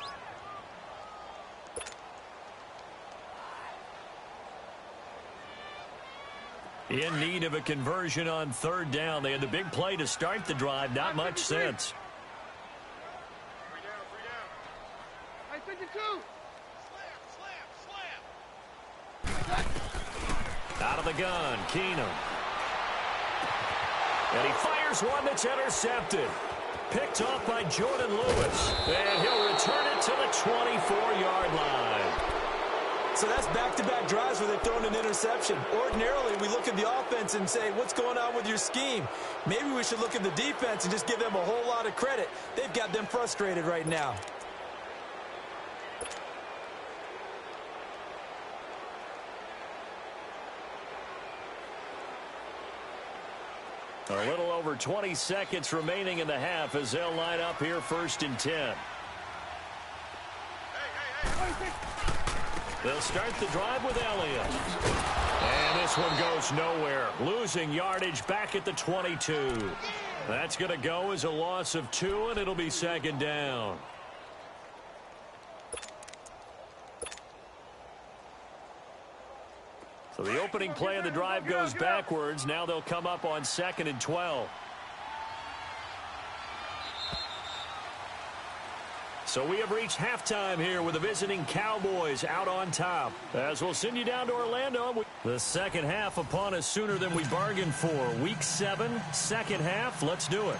In need of a conversion on third down. They had the big play to start the drive. Not much sense. Out of the gun, Keenum. And he fires one that's intercepted. Picked off by Jordan Lewis. And he'll return it to the 24-yard line. So that's back-to-back drives where they've thrown an interception. Ordinarily, we look at the offense and say, what's going on with your scheme? Maybe we should look at the defense and just give them a whole lot of credit. They've got them frustrated right now. A little over 20 seconds remaining in the half as they'll line up here 1st and 10. They'll start the drive with Elliott. And this one goes nowhere. Losing yardage back at the 22. That's going to go as a loss of 2, and it'll be 2nd down. So the opening play of the drive goes backwards. Now they'll come up on 2nd and 12. So we have reached halftime here with the visiting Cowboys out on top. As we'll send you down to Orlando. The second half upon us sooner than we bargained for. Week 7, second half. Let's do it.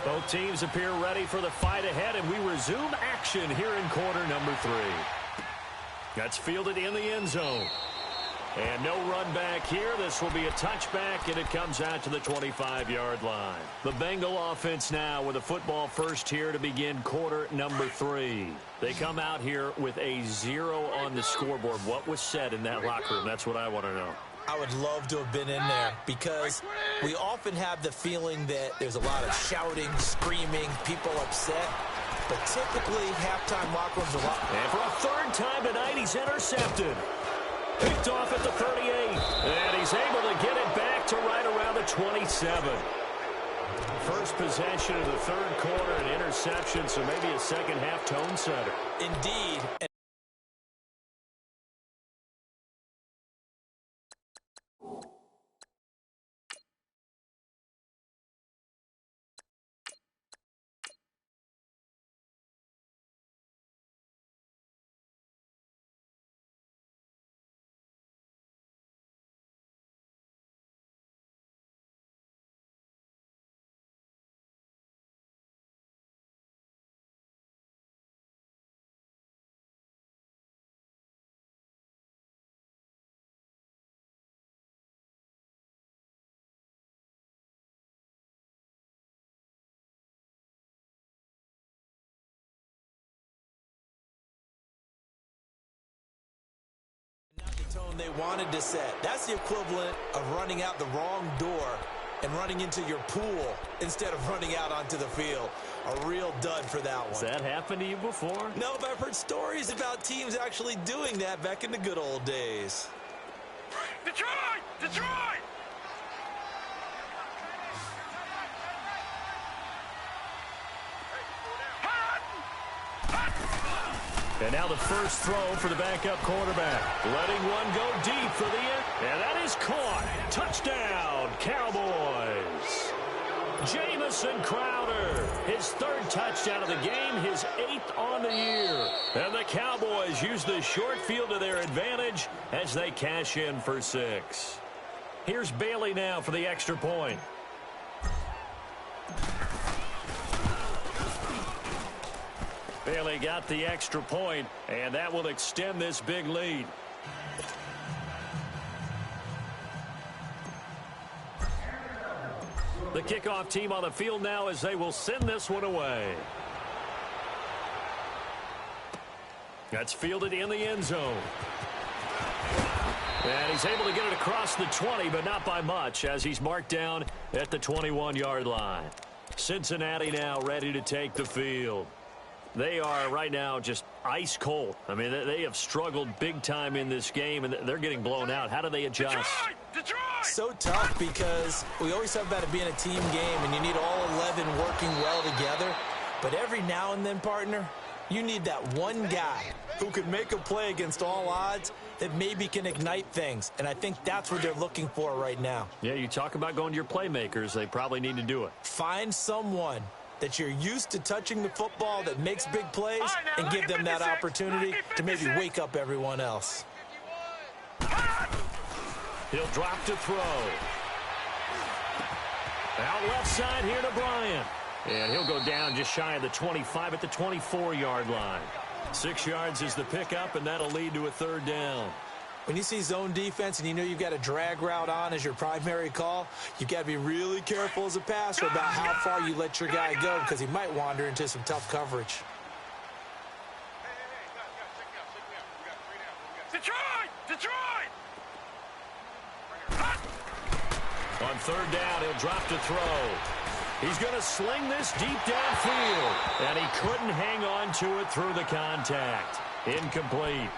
Both teams appear ready for the fight ahead, and we resume action here in quarter number 3. That's fielded in the end zone. And no run back here. This will be a touchback, and it comes out to the 25-yard line. The Bengal offense now with a football first here to begin quarter number 3. They come out here with a 0 on the scoreboard. What was said in that locker room? That's what I want to know. I would love to have been in there because we often have the feeling that there's a lot of shouting, screaming, people upset. But typically, halftime locker rooms are locked. And for a third time tonight, he's intercepted. Picked off at the 38. And he's able to get it back to right around the 27. First possession of the third quarter, an interception, so maybe a second half tone setter. Indeed. Tone they wanted to set. That's the equivalent of running out the wrong door and running into your pool instead of running out onto the field. A real dud for that one. Has that happened to you before? No, but I've heard stories about teams actually doing that back in the good old days. Detroit! Detroit! And now the first throw for the backup quarterback. Letting one go deep for the end. And that is caught. Touchdown, Cowboys. Jamison Crowder, his third touchdown of the game, his 8th on the year. And the Cowboys use the short field to their advantage as they cash in for 6. Here's Bailey now for the extra point. Bailey got the extra point, and that will extend this big lead. The kickoff team on the field now as they will send this one away. That's fielded in the end zone. And he's able to get it across the 20, but not by much as he's marked down at the 21-yard line. Cincinnati now ready to take the field. They are right now just ice cold. I mean, they have struggled big time in this game, and they're getting blown out. How do they adjust? Detroit! So tough because we always talk about it being a team game, and you need all 11 working well together. But every now and then, partner, you need that one guy who can make a play against all odds that maybe can ignite things. And I think that's what they're looking for right now. Yeah, you talk about going to your playmakers. They probably need to do it. Find someone that you're used to touching the football that makes big plays and give them that opportunity to maybe wake up everyone else. He'll drop to throw. Out left side here to Bryant. And he'll go down just shy of the 25 at the 24-yard line. 6 yards is the pickup, and that'll lead to a third down. When you see zone defense and you know you've got a drag route on as your primary call, you've got to be really careful as a passer about how far you let your guy go because he might wander into some tough coverage. Detroit! On third down, he'll drop to throw. He's going to sling this deep downfield, and he couldn't hang on to it through the contact. Incomplete.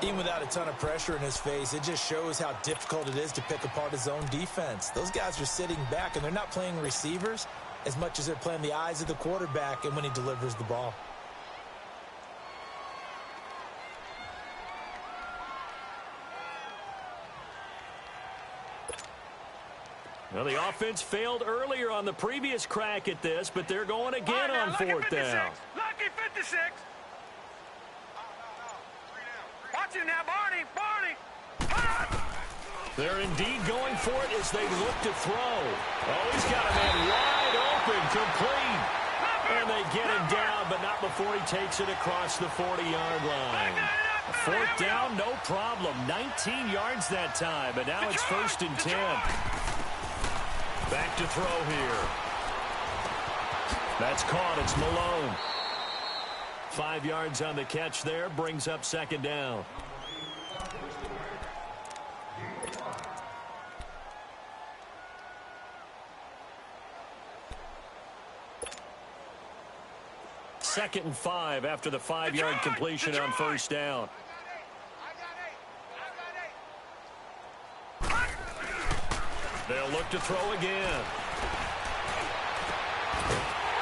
Even without a ton of pressure in his face, it just shows how difficult it is to pick apart his own defense. Those guys are sitting back, and they're not playing receivers as much as they're playing the eyes of the quarterback and when he delivers the ball. Well, the offense failed earlier on the previous crack at this, but they're going again on fourth down. Lucky 56. Watch him now, Barney. They're indeed going for it as they look to throw. Oh, he's got a man wide open, complete. And they get him down, but not before he takes it across the 40-yard line. Fourth down, no problem. 19 yards that time, but now it's 1st and 10. Back to throw here. That's caught. It's Malone. 5 yards on the catch there. Brings up 2nd down. Second and 5 after the 5-yard completion on 1st down. They'll look to throw again.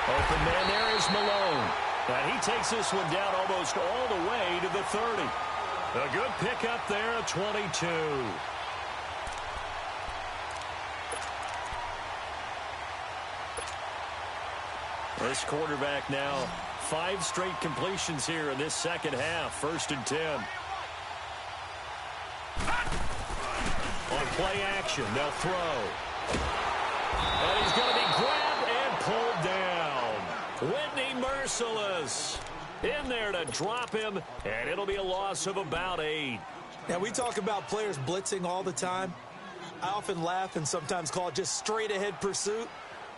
Open man there is Malone. And he takes this one down almost all the way to the 30. A good pickup there at 22. This quarterback now 5 straight completions here in this second half. 1st and 10. On play action, they'll throw. And he's going to be grabbed and pulled down. Whitney Merciless in there to drop him, and it'll be a loss of about 8. Now, we talk about players blitzing all the time. I often laugh and sometimes call it just straight-ahead pursuit.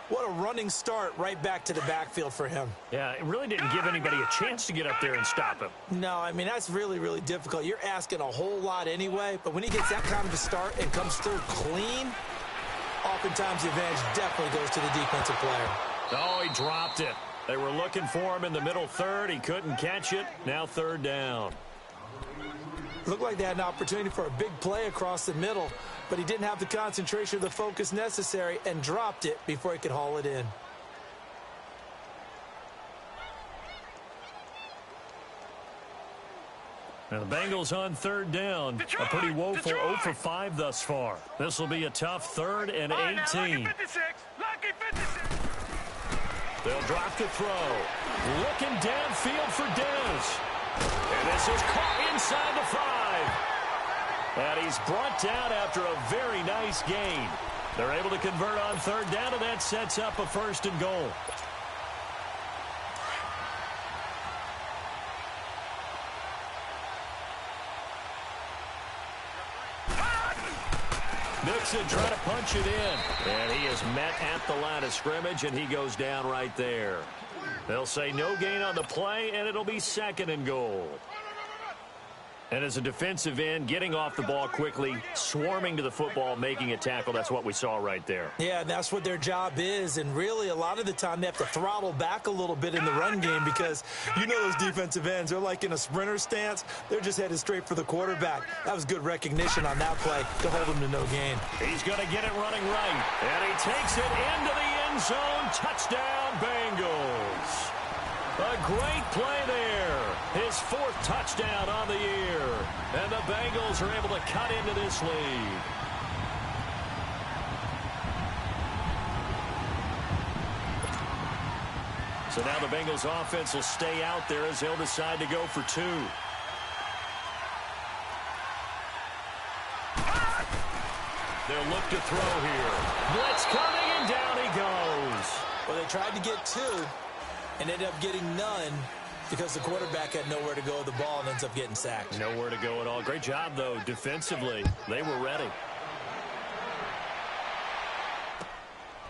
What a running start right back to the backfield for him. Yeah, it really didn't give anybody a chance to get up there and stop him. No, I mean, that's really, really difficult. You're asking a whole lot anyway, but when he gets that kind of a start and comes through clean, oftentimes the advantage definitely goes to the defensive player. Oh, he dropped it. They were looking for him in the middle third. He couldn't catch it. Now 3rd down. Looked like they had an opportunity for a big play across the middle, but he didn't have the concentration or the focus necessary and dropped it before he could haul it in. Now the Bengals on 3rd down. A pretty woeful 0 for 5 thus far. This will be a tough 3rd and 18. Lucky 56. They'll drop to throw. Looking downfield for Dez. And this is caught inside the 5. And he's brought down after a very nice gain. They're able to convert on 3rd down, and that sets up a 1st and goal. Nixon trying to punch it in. And he is met at the line of scrimmage, and he goes down right there. They'll say no gain on the play, and it'll be 2nd and goal. And as a defensive end, getting off the ball quickly, swarming to the football, making a tackle, that's what we saw right there. Yeah, and that's what their job is. And really, a lot of the time, they have to throttle back a little bit in the run game because you know those defensive ends, they're like in a sprinter stance. They're just headed straight for the quarterback. That was good recognition on that play to hold him to no gain. He's going to get it running right. And he takes it into the end zone. Touchdown, Bengals. A great play there. His 4th touchdown on the year. And the Bengals are able to cut into this lead. So now the Bengals offense will stay out there as they'll decide to go for 2. They'll look to throw here. Blitz coming, and down he goes. Well, they tried to get 2 and ended up getting none because the quarterback had nowhere to go with the ball and ends up getting sacked. Nowhere to go at all. Great job, though, defensively. They were ready.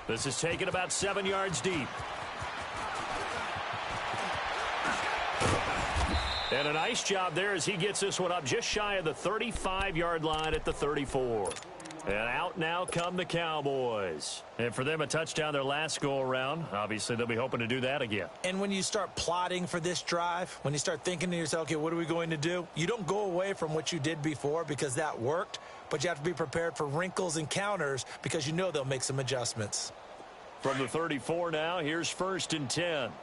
This is taken about 7 yards deep. And a nice job there as he gets this one up just shy of the 35-yard line at the 34. And out now come the Cowboys. And for them, a touchdown their last go-around. Obviously, they'll be hoping to do that again. And when you start plotting for this drive, when you start thinking to yourself, okay, what are we going to do? You don't go away from what you did before because that worked, but you have to be prepared for wrinkles and counters because you know they'll make some adjustments. From the 34 now, here's 1st and 10.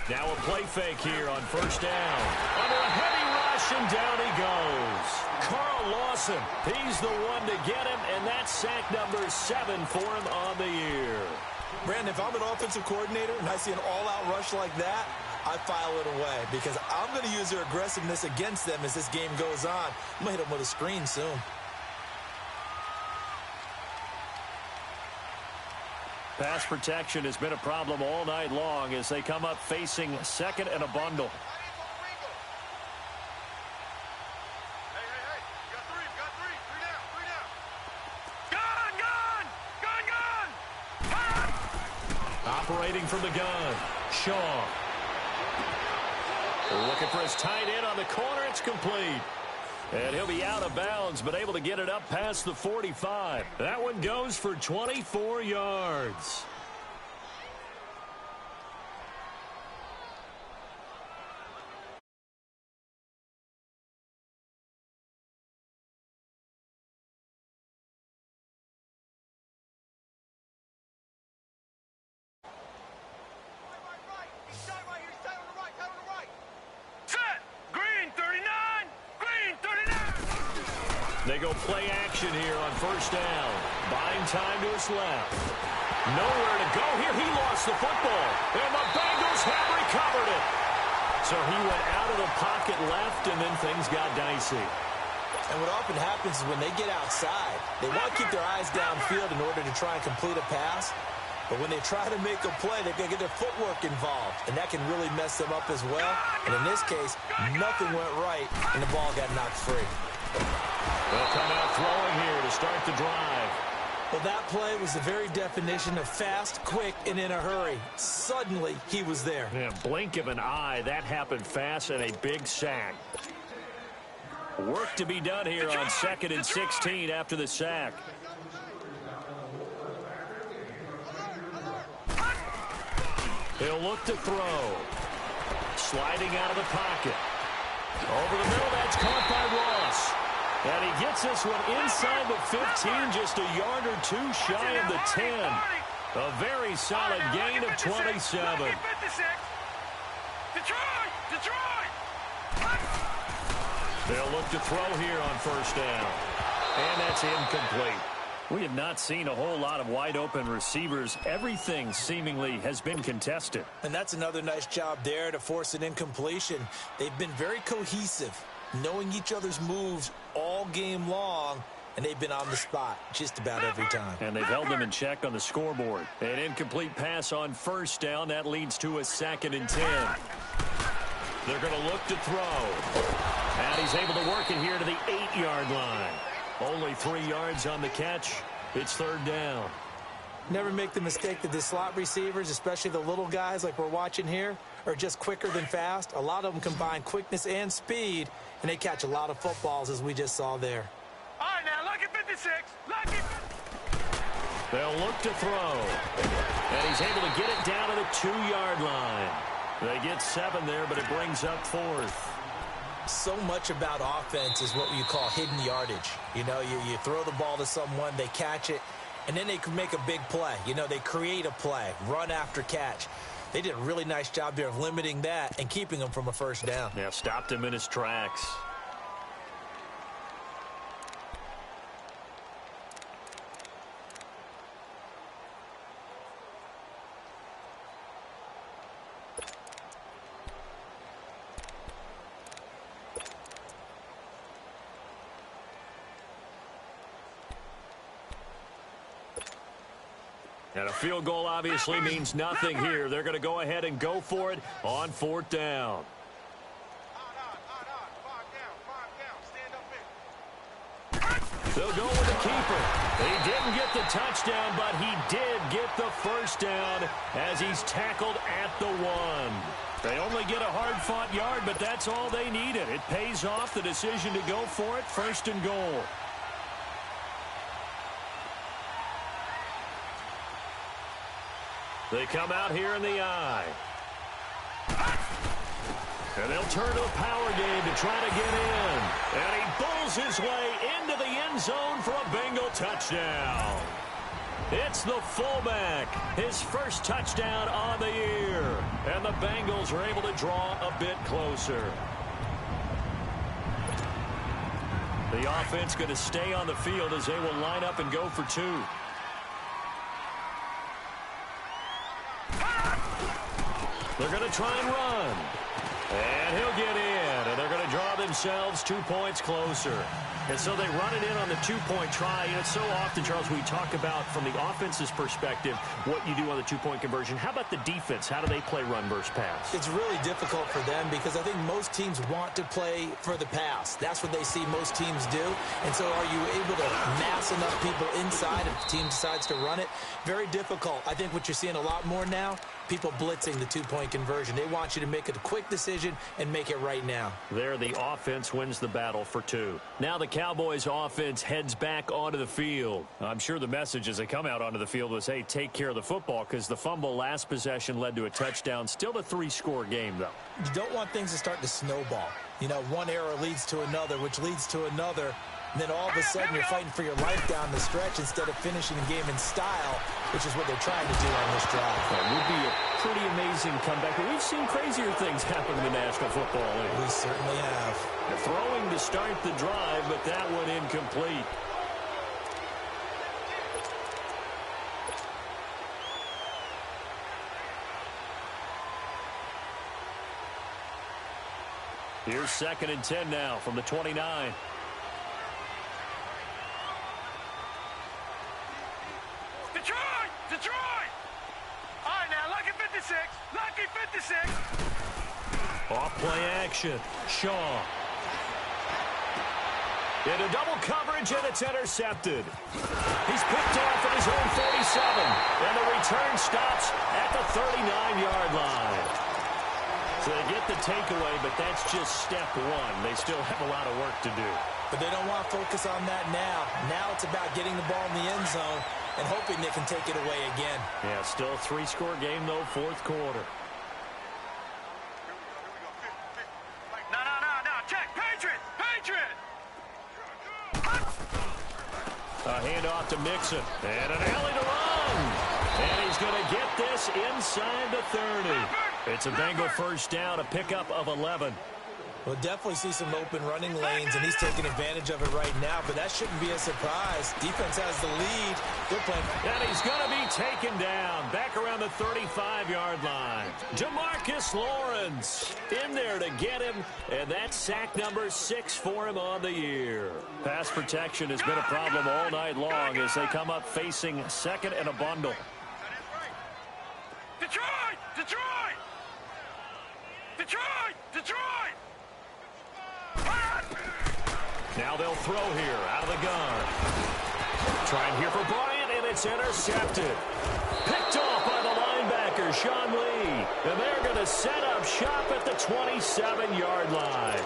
Now a play fake here on 1st down. Under a heavy rush, and down he goes. Carl Lawson, he's the one to get him, and that's sack number 7 for him on the year. Brandon, if I'm an offensive coordinator and I see an all-out rush like that, I file it away because I'm going to use their aggressiveness against them as this game goes on. I'm going to hit them with a screen soon. Pass protection has been a problem all night long as they come up facing 2nd and a bundle. Hey, you got 3 down. Gun! Operating from the gun, Shaw. Looking for his tight end on the corner. It's complete. And he'll be out of bounds, but able to get it up past the 45. That one goes for 24 yards. They go play action here on 1st down. Buying time to his left. Nowhere to go here. He lost the football. And the Bengals have recovered it. So he went out of the pocket left, and then things got dicey. And what often happens is when they get outside, they want to keep their eyes downfield in order to try and complete a pass. But when they try to make a play, they're going to get their footwork involved, and that can really mess them up as well. And in this case, nothing went right, and the ball got knocked free. They'll come out throwing here to start the drive. Well, that play was the very definition of fast, quick, and in a hurry. Suddenly, he was there. Yeah, blink of an eye, that happened fast, and a big sack. Work to be done here on 2nd and 16 after the sack. He'll look to throw. Sliding out of the pocket. Over the middle, that's caught by Ross. And he gets this one inside the 15, just a yard or 2 shy of the 10. A very solid gain of 27. They'll look to throw here on 1st down. And that's incomplete. We have not seen a whole lot of wide-open receivers. Everything seemingly has been contested. And that's another nice job there to force an incompletion. They've been very cohesive, knowing each other's moves all game long, and they've been on the spot just about every time. And they've held them in check on the scoreboard. An incomplete pass on 1st down. That leads to a 2nd and 10. They're going to look to throw. And he's able to work it here to the 8-yard line. Only 3 yards on the catch. It's 3rd down. Never make the mistake that the slot receivers, especially the little guys like we're watching here, are just quicker than fast. A lot of them combine quickness and speed, and they catch a lot of footballs, as we just saw there. All right, now, lucky 56. Lucky 56. They'll look to throw. And he's able to get it down to the 2-yard line. They get 7 there, but it brings up 4th. So much about offense is what you call hidden yardage. You know, you throw the ball to someone, they catch it, and then they can make a big play. You know, they create a play, run after catch. They did a really nice job there of limiting that and keeping him from a first down. Yeah, stopped him in his tracks. And a field goal obviously means nothing here. They're going to go ahead and go for it on 4th down. They'll go with the keeper. He didn't get the touchdown, but he did get the first down as he's tackled at the 1. They only get a hard-fought yard, but that's all they needed. It pays off the decision to go for it, 1st and goal. They come out here in the eye. And they'll turn to a power game to try to get in. And he bulls his way into the end zone for a Bengal touchdown. It's the fullback, his first touchdown on the year. And the Bengals are able to draw a bit closer. The offense going to stay on the field as they will line up and go for 2. They're going to try and run. And he'll get in. And they're going to draw themselves 2 points closer. And so they run it in on the 2-point try. And it's so often, Charles, we talk about from the offense's perspective what you do on the 2-point conversion. How about the defense? How do they play run versus pass? It's really difficult for them because I think most teams want to play for the pass. That's what they see most teams do. And so are you able to mass enough people inside if the team decides to run it? Very difficult. I think what you're seeing a lot more now, people blitzing the 2-point conversion. They want you to make a quick decision and make it right now. There, the offense wins the battle for 2. Now the Cowboys offense heads back onto the field. I'm sure the message as they come out onto the field was, hey, take care of the football, because the fumble last possession led to a touchdown. Still a 3-score game, though. You don't want things to start to snowball. You know, one error leads to another, which leads to another. And then all of a sudden you're fighting for your life down the stretch instead of finishing the game in style, which is what they're trying to do on this drive. That would be a pretty amazing comeback. But we've seen crazier things happen in the National Football League. We certainly have. They're throwing to start the drive, but that one incomplete. Here's 2nd and 10 now from the 29. Detroit! Detroit! All right, now, lucky 56. Lucky 56. Off play action. Shaw. Into double coverage, and it's intercepted. He's picked off at his own 47. And the return stops at the 39-yard line. So they get the takeaway, but that's just step 1. They still have a lot of work to do. But they don't want to focus on that now. Now it's about getting the ball in the end zone and hoping they can take it away again. Yeah, still a 3-score game, though, 4th quarter. No. Check. Patriot! Patriot! A handoff to Mixon. And an alley to run. And he's going to get this inside the 30. It's a Bengal first down, a pickup of 11. We'll definitely see some open running lanes, and he's taking advantage of it right now, but that shouldn't be a surprise. Defense has the lead. They're playing. And he's going to be taken down back around the 35-yard line. Demarcus Lawrence in there to get him, and that's sack number 6 for him on the year. Pass protection has been a problem all night long as they come up facing 2nd and a bundle. Detroit! Detroit! Detroit! Detroit! Now they'll throw here out of the gun. Trying here for Bryant, and it's intercepted. Picked off by the linebacker, Sean Lee. And they're going to set up shop at the 27-yard line.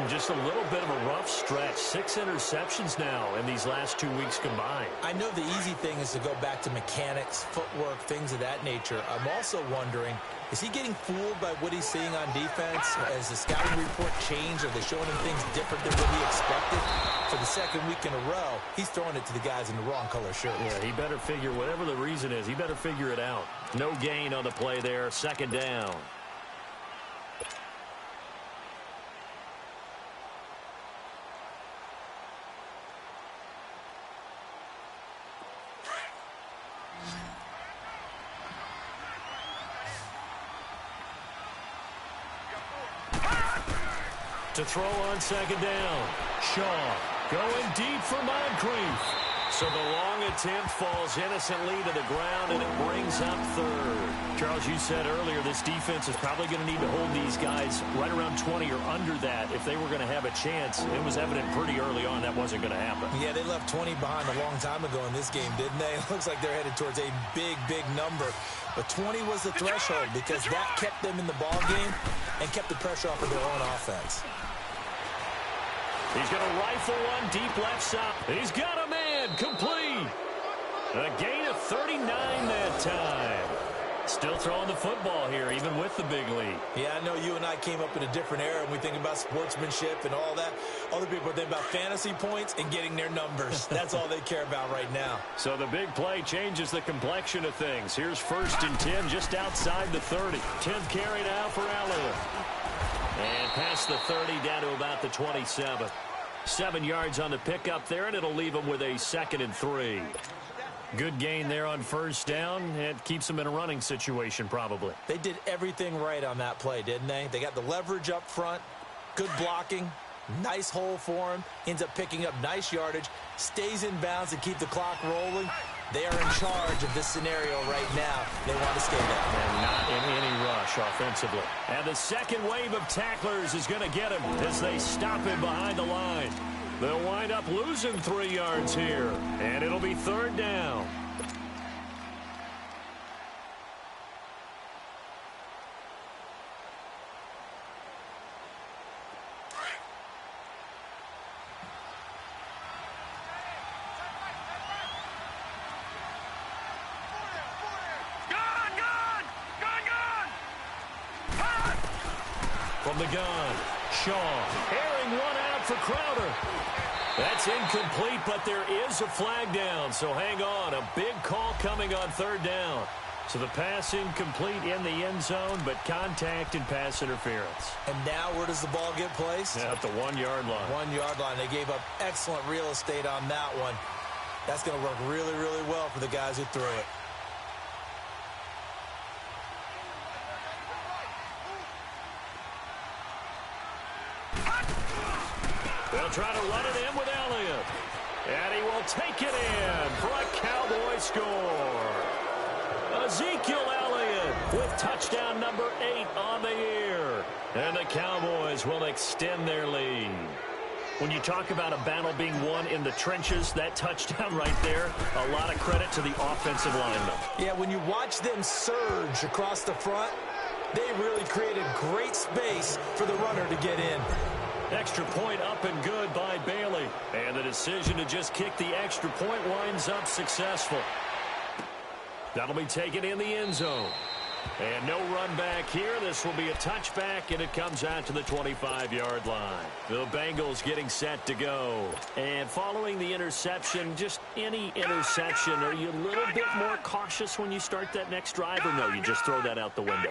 Just a little bit of a rough stretch. 6 interceptions now in these last 2 weeks combined. I know the easy thing is to go back to mechanics, footwork, things of that nature. I'm also wondering, is he getting fooled by what he's seeing on defense? Has the scouting report changed? Are they showing him things different than what he expected? For the second week in a row, he's throwing it to the guys in the wrong color shirts. Yeah, he better figure, whatever the reason is, he better figure it out. No gain on the play there, 2nd down. To throw on 2nd down. Shaw going deep for Moncrief. So the long attempt falls innocently to the ground, and it brings up 3rd. Charles, you said earlier this defense is probably going to need to hold these guys right around 20 or under that if they were going to have a chance. It was evident pretty early on that wasn't going to happen. Yeah, they left 20 behind a long time ago in this game, didn't they? It looks like they're headed towards a big, big number. But 20 was the threshold because that kept them in the ball game and kept the pressure off of their own offense. He's going to rifle one deep left side. He's got a man complete. A gain of 39 that time. Still throwing the football here, even with the big lead. Yeah, I know you and I came up in a different era, and we think about sportsmanship and all that. Other people think about fantasy points and getting their numbers. That's all they care about right now. So the big play changes the complexion of things. Here's 1st and 10 just outside the 30. 10th carry now for Elliott. And past the 30 down to about the 27. 7 yards on the pickup there, and it'll leave them with a 2nd and 3. Good gain there on 1st down. It keeps them in a running situation probably. They did everything right on that play, didn't they? They got the leverage up front, good blocking, nice hole for him, ends up picking up nice yardage, stays in bounds to keep the clock rolling. They are in charge of this scenario right now. They want to stay there. And not in any rush offensively. And the second wave of tacklers is going to get him as they stop him behind the line. They'll wind up losing 3 yards here. And it'll be 3rd down. From the gun, Shaw airing one out for Crowder. That's incomplete, but there is a flag down, so hang on. A big call coming on 3rd down. So the pass incomplete in the end zone, but contact and pass interference. And now where does the ball get placed? At the 1-yard line. 1-yard line. They gave up excellent real estate on that one. That's going to work really, really well for the guys who threw it. They'll try to run it in with Elliott. And he will take it in for a Cowboy score. Ezekiel Elliott with touchdown number 8 on the year. And the Cowboys will extend their lead. When you talk about a battle being won in the trenches, that touchdown right there, a lot of credit to the offensive linemen. Yeah, when you watch them surge across the front, they really created great space for the runner to get in. Extra point up and good by Bailey. And the decision to just kick the extra point winds up successful. That'll be taken in the end zone. And no run back here. This will be a touchback, and it comes out to the 25-yard line. The Bengals getting set to go. And following the interception, just any interception, are you a little bit more cautious when you start that next drive, or no, you just throw that out the window?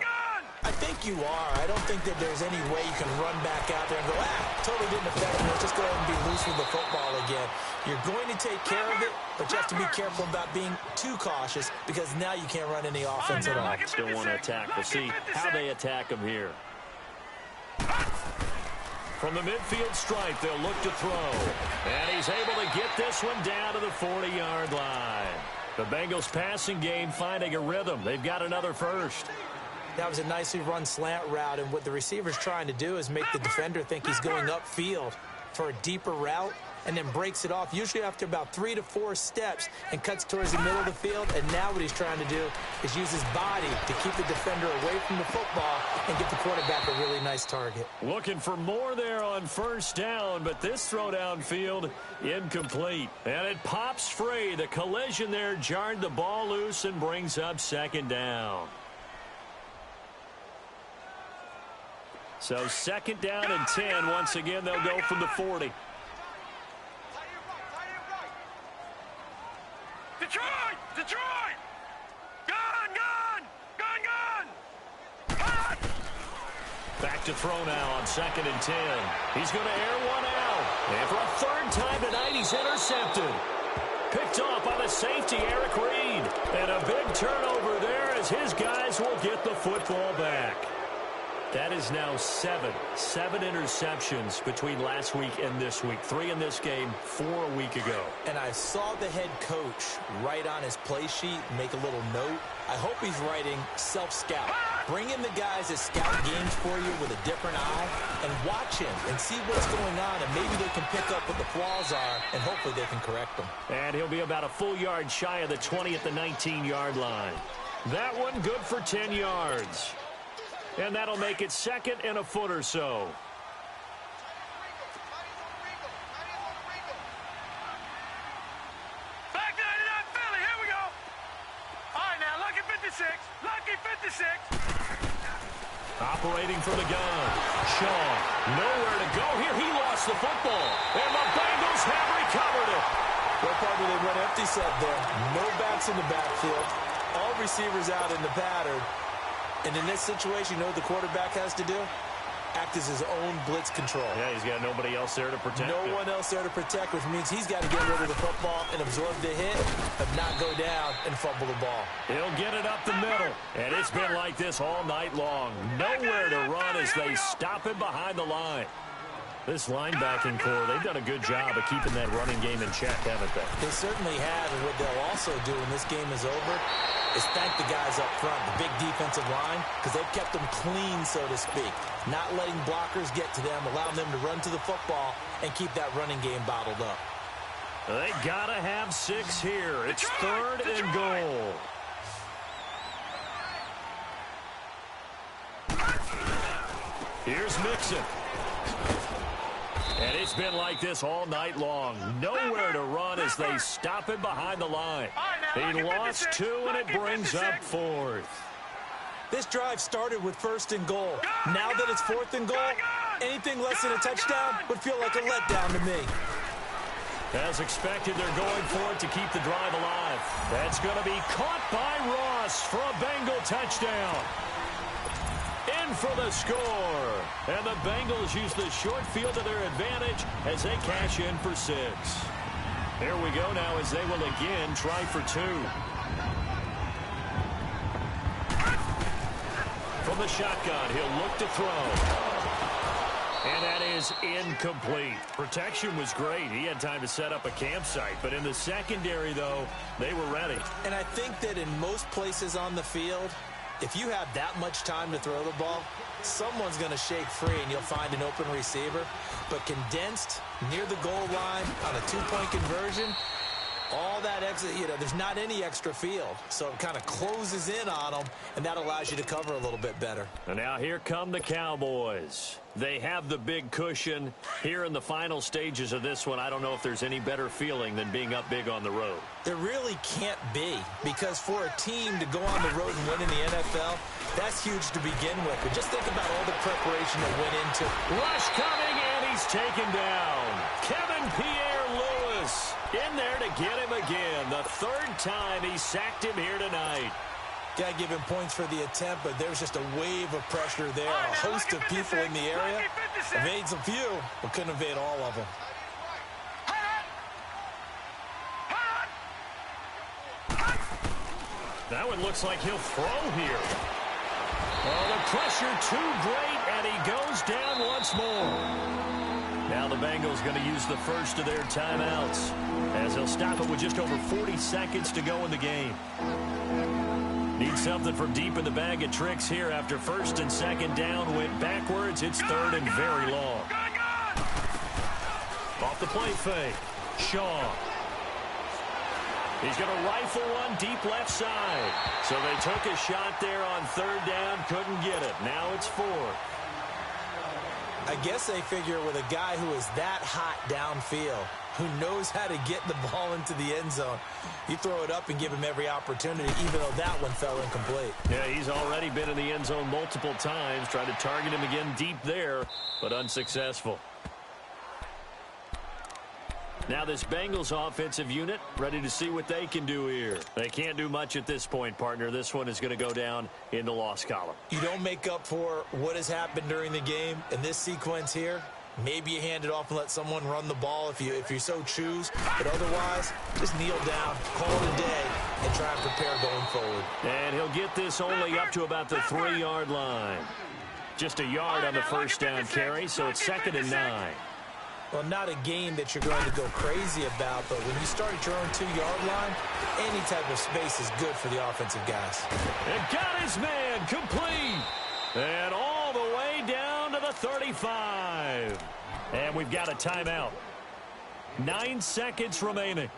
I think you are. I don't think that there's any way you can run back out there and go, totally didn't affect me. Let's just go ahead and be loose with the football again. You're going to take care of it, but you have to be careful about being too cautious because now you can't run any offense at all. Still want to attack. We'll see how they attack him here. From the midfield stripe, they'll look to throw. And he's able to get this one down to the 40-yard line. The Bengals passing game finding a rhythm. They've got another first. That was a nicely run slant route, and what the receiver's trying to do is make the defender think he's going upfield for a deeper route, and then breaks it off, usually after about 3 to 4 steps, and cuts towards the middle of the field. And now what he's trying to do is use his body to keep the defender away from the football and give the quarterback a really nice target. Looking for more there on first down, but this throw downfield incomplete. And it pops free. The collision there jarred the ball loose and brings up second down. So second down and 10. Once again, they'll go from the 40. Detroit! Detroit! Gun! Gun! Gun! Gun! Hot! Back to throw now on second and 10. He's going to air one out. And for a third time tonight, he's intercepted. Picked off by the safety, Eric Reed. And a big turnover there as his guys will get the football back. That is now 7 interceptions between last week and this week. 3 in this game, 4 a week ago. And I saw the head coach write on his play sheet, make a little note. I hope he's writing self-scout. Bring in the guys that scout games for you with a different eye and watch him and see what's going on, and maybe they can pick up what the flaws are, and hopefully they can correct them. And he'll be about a full yard shy of the 20 at the 19-yard line. That one good for 10 yards. And that'll make it second and a foot or so. Back 99 Philly, here we go. All right, now, lucky 56. Lucky 56. Operating from the gun. Shaw, nowhere to go here. He lost the football. And the Bengals have recovered it. What part do they run empty set there? No backs in the backfield. All receivers out in the pattern. And in this situation, you know what the quarterback has to do? Act as his own blitz control. Yeah, he's got nobody else there to protect him. No one else there to protect, which means he's got to get rid of the football and absorb the hit, but not go down and fumble the ball. He'll get it up the middle. And it's been like this all night long. Nowhere to run as they stop him behind the line. This linebacking core, they've done a good job of keeping that running game in check, haven't they? They certainly have, and what they'll also do when this game is over is thank the guys up front, the big defensive line, because they've kept them clean, so to speak. Not letting blockers get to them, allowing them to run to the football and keep that running game bottled up. They got to have 6 here. It's third and goal. Here's Mixon. And it's been like this all night long. Nowhere to run as they stop him behind the line. He lost 2, and it brings up 4th. This drive started with 1st and goal. Now that it's 4th and goal, anything less than a touchdown would feel like a letdown to me. As expected, they're going for it to keep the drive alive. That's going to be caught by Ross for a Bengal touchdown. In for the score. And the Bengals use the short field to their advantage as they cash in for 6. Here we go now as they will again try for 2. From the shotgun, he'll look to throw. And that is incomplete. Protection was great. He had time to set up a campsite. But in the secondary, though, they were ready. And I think that in most places on the field, if you have that much time to throw the ball, someone's going to shake free and you'll find an open receiver. But condensed near the goal line on a 2-point conversion, all that extra, there's not any extra field. So it kind of closes in on them, and that allows you to cover a little bit better. And now here come the Cowboys. They have the big cushion. Here in the final stages of this one, I don't know if there's any better feeling than being up big on the road. There really can't be, because for a team to go on the road and win in the NFL, that's huge to begin with. But just think about all the preparation that went into it. Rush coming, and he's taken down. Kevin Pierre-Louis in there to get him again. The 3rd time he sacked him here tonight. Got to give him points for the attempt, but there's just a wave of pressure there. A host of people in the area. Evades a few, but couldn't evade all of them. That one looks like he'll throw here. Oh, the pressure too great, and he goes down once more. Now the Bengals going to use the first of their timeouts as they'll stop it with just over 40 seconds to go in the game. Need something from deep in the bag of tricks here after 1st and 2nd down went backwards. It's 3rd and very long. off the play fake. Shaw. He's going to rifle one deep left side. So they took a shot there on third down, couldn't get it. Now it's fourth. I guess they figure with a guy who is that hot downfield, who knows how to get the ball into the end zone, you throw it up and give him every opportunity, even though that one fell incomplete. Yeah, he's already been in the end zone multiple times, tried to target him again deep there, but unsuccessful. Now this Bengals offensive unit ready to see what they can do here. They can't do much at this point, partner. This one is going to go down in the loss column. You don't make up for what has happened during the game in this sequence here. Maybe you hand it off and let someone run the ball if you so choose. But otherwise, just kneel down, call it a day, and try and prepare going forward. And he'll get this only up to about the 3-yard line. Just a yard on the first down carry, so it's 2nd and 9. Well, not a game that you're going to go crazy about, but when you start at your own 2-yard line, any type of space is good for the offensive guys. And got his man complete. And all the way down to the 35. And we've got a timeout. 9 seconds remaining.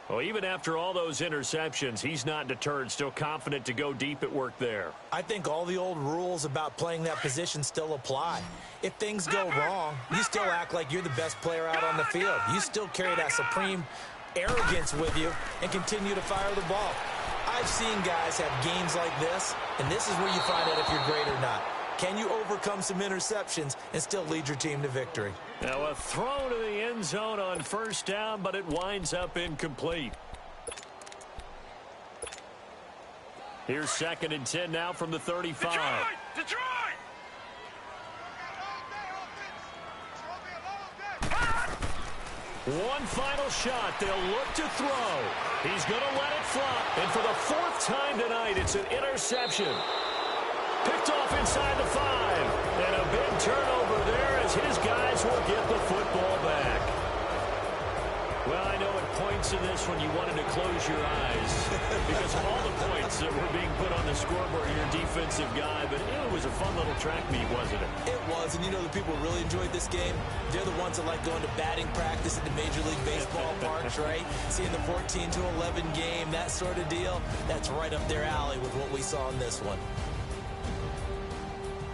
Well, even after all those interceptions, he's not deterred, still confident to go deep at work there. I think all the old rules about playing that position still apply. If things go wrong, you still act like you're the best player out on the field. You still carry that supreme arrogance with you and continue to fire the ball. I've seen guys have games like this, and this is where you find out if you're great or not. Can you overcome some interceptions and still lead your team to victory? Now a throw to the end zone on first down, but it winds up incomplete. Here's 2nd and 10 now from the 35. Detroit! One final shot. They'll look to throw. He's going to let it fly. And for the 4th time tonight, it's an interception. Picked off inside the 5. And a big turnover there as his guys will get the football back. Well, I know at points in this one you wanted to close your eyes because of all the points that were being put on the scoreboard, your defensive guy, but it was a fun little track meet, wasn't it? It was, and you know the people who really enjoyed this game? They're the ones that like going to batting practice at the Major League Baseball parks, right? Seeing the 14-11 game, that sort of deal, that's right up their alley with what we saw in this one.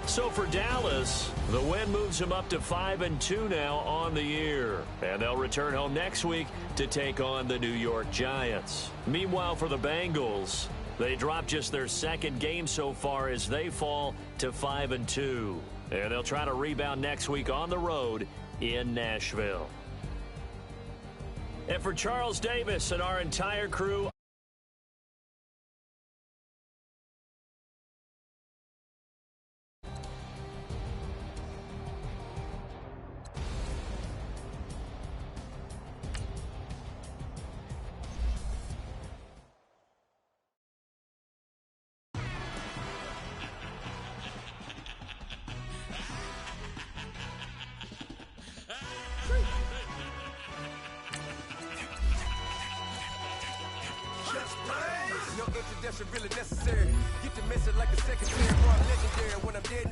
So for Dallas, the win moves them up to 5-2 now on the year. And they'll return home next week to take on the New York Giants. Meanwhile, for the Bengals, they drop just their 2nd game so far as they fall to 5-2. And they'll try to rebound next week on the road in Nashville. And for Charles Davis and our entire crew, No introduction really necessary. Get the message like a secretary, brought legendary when I'm dead.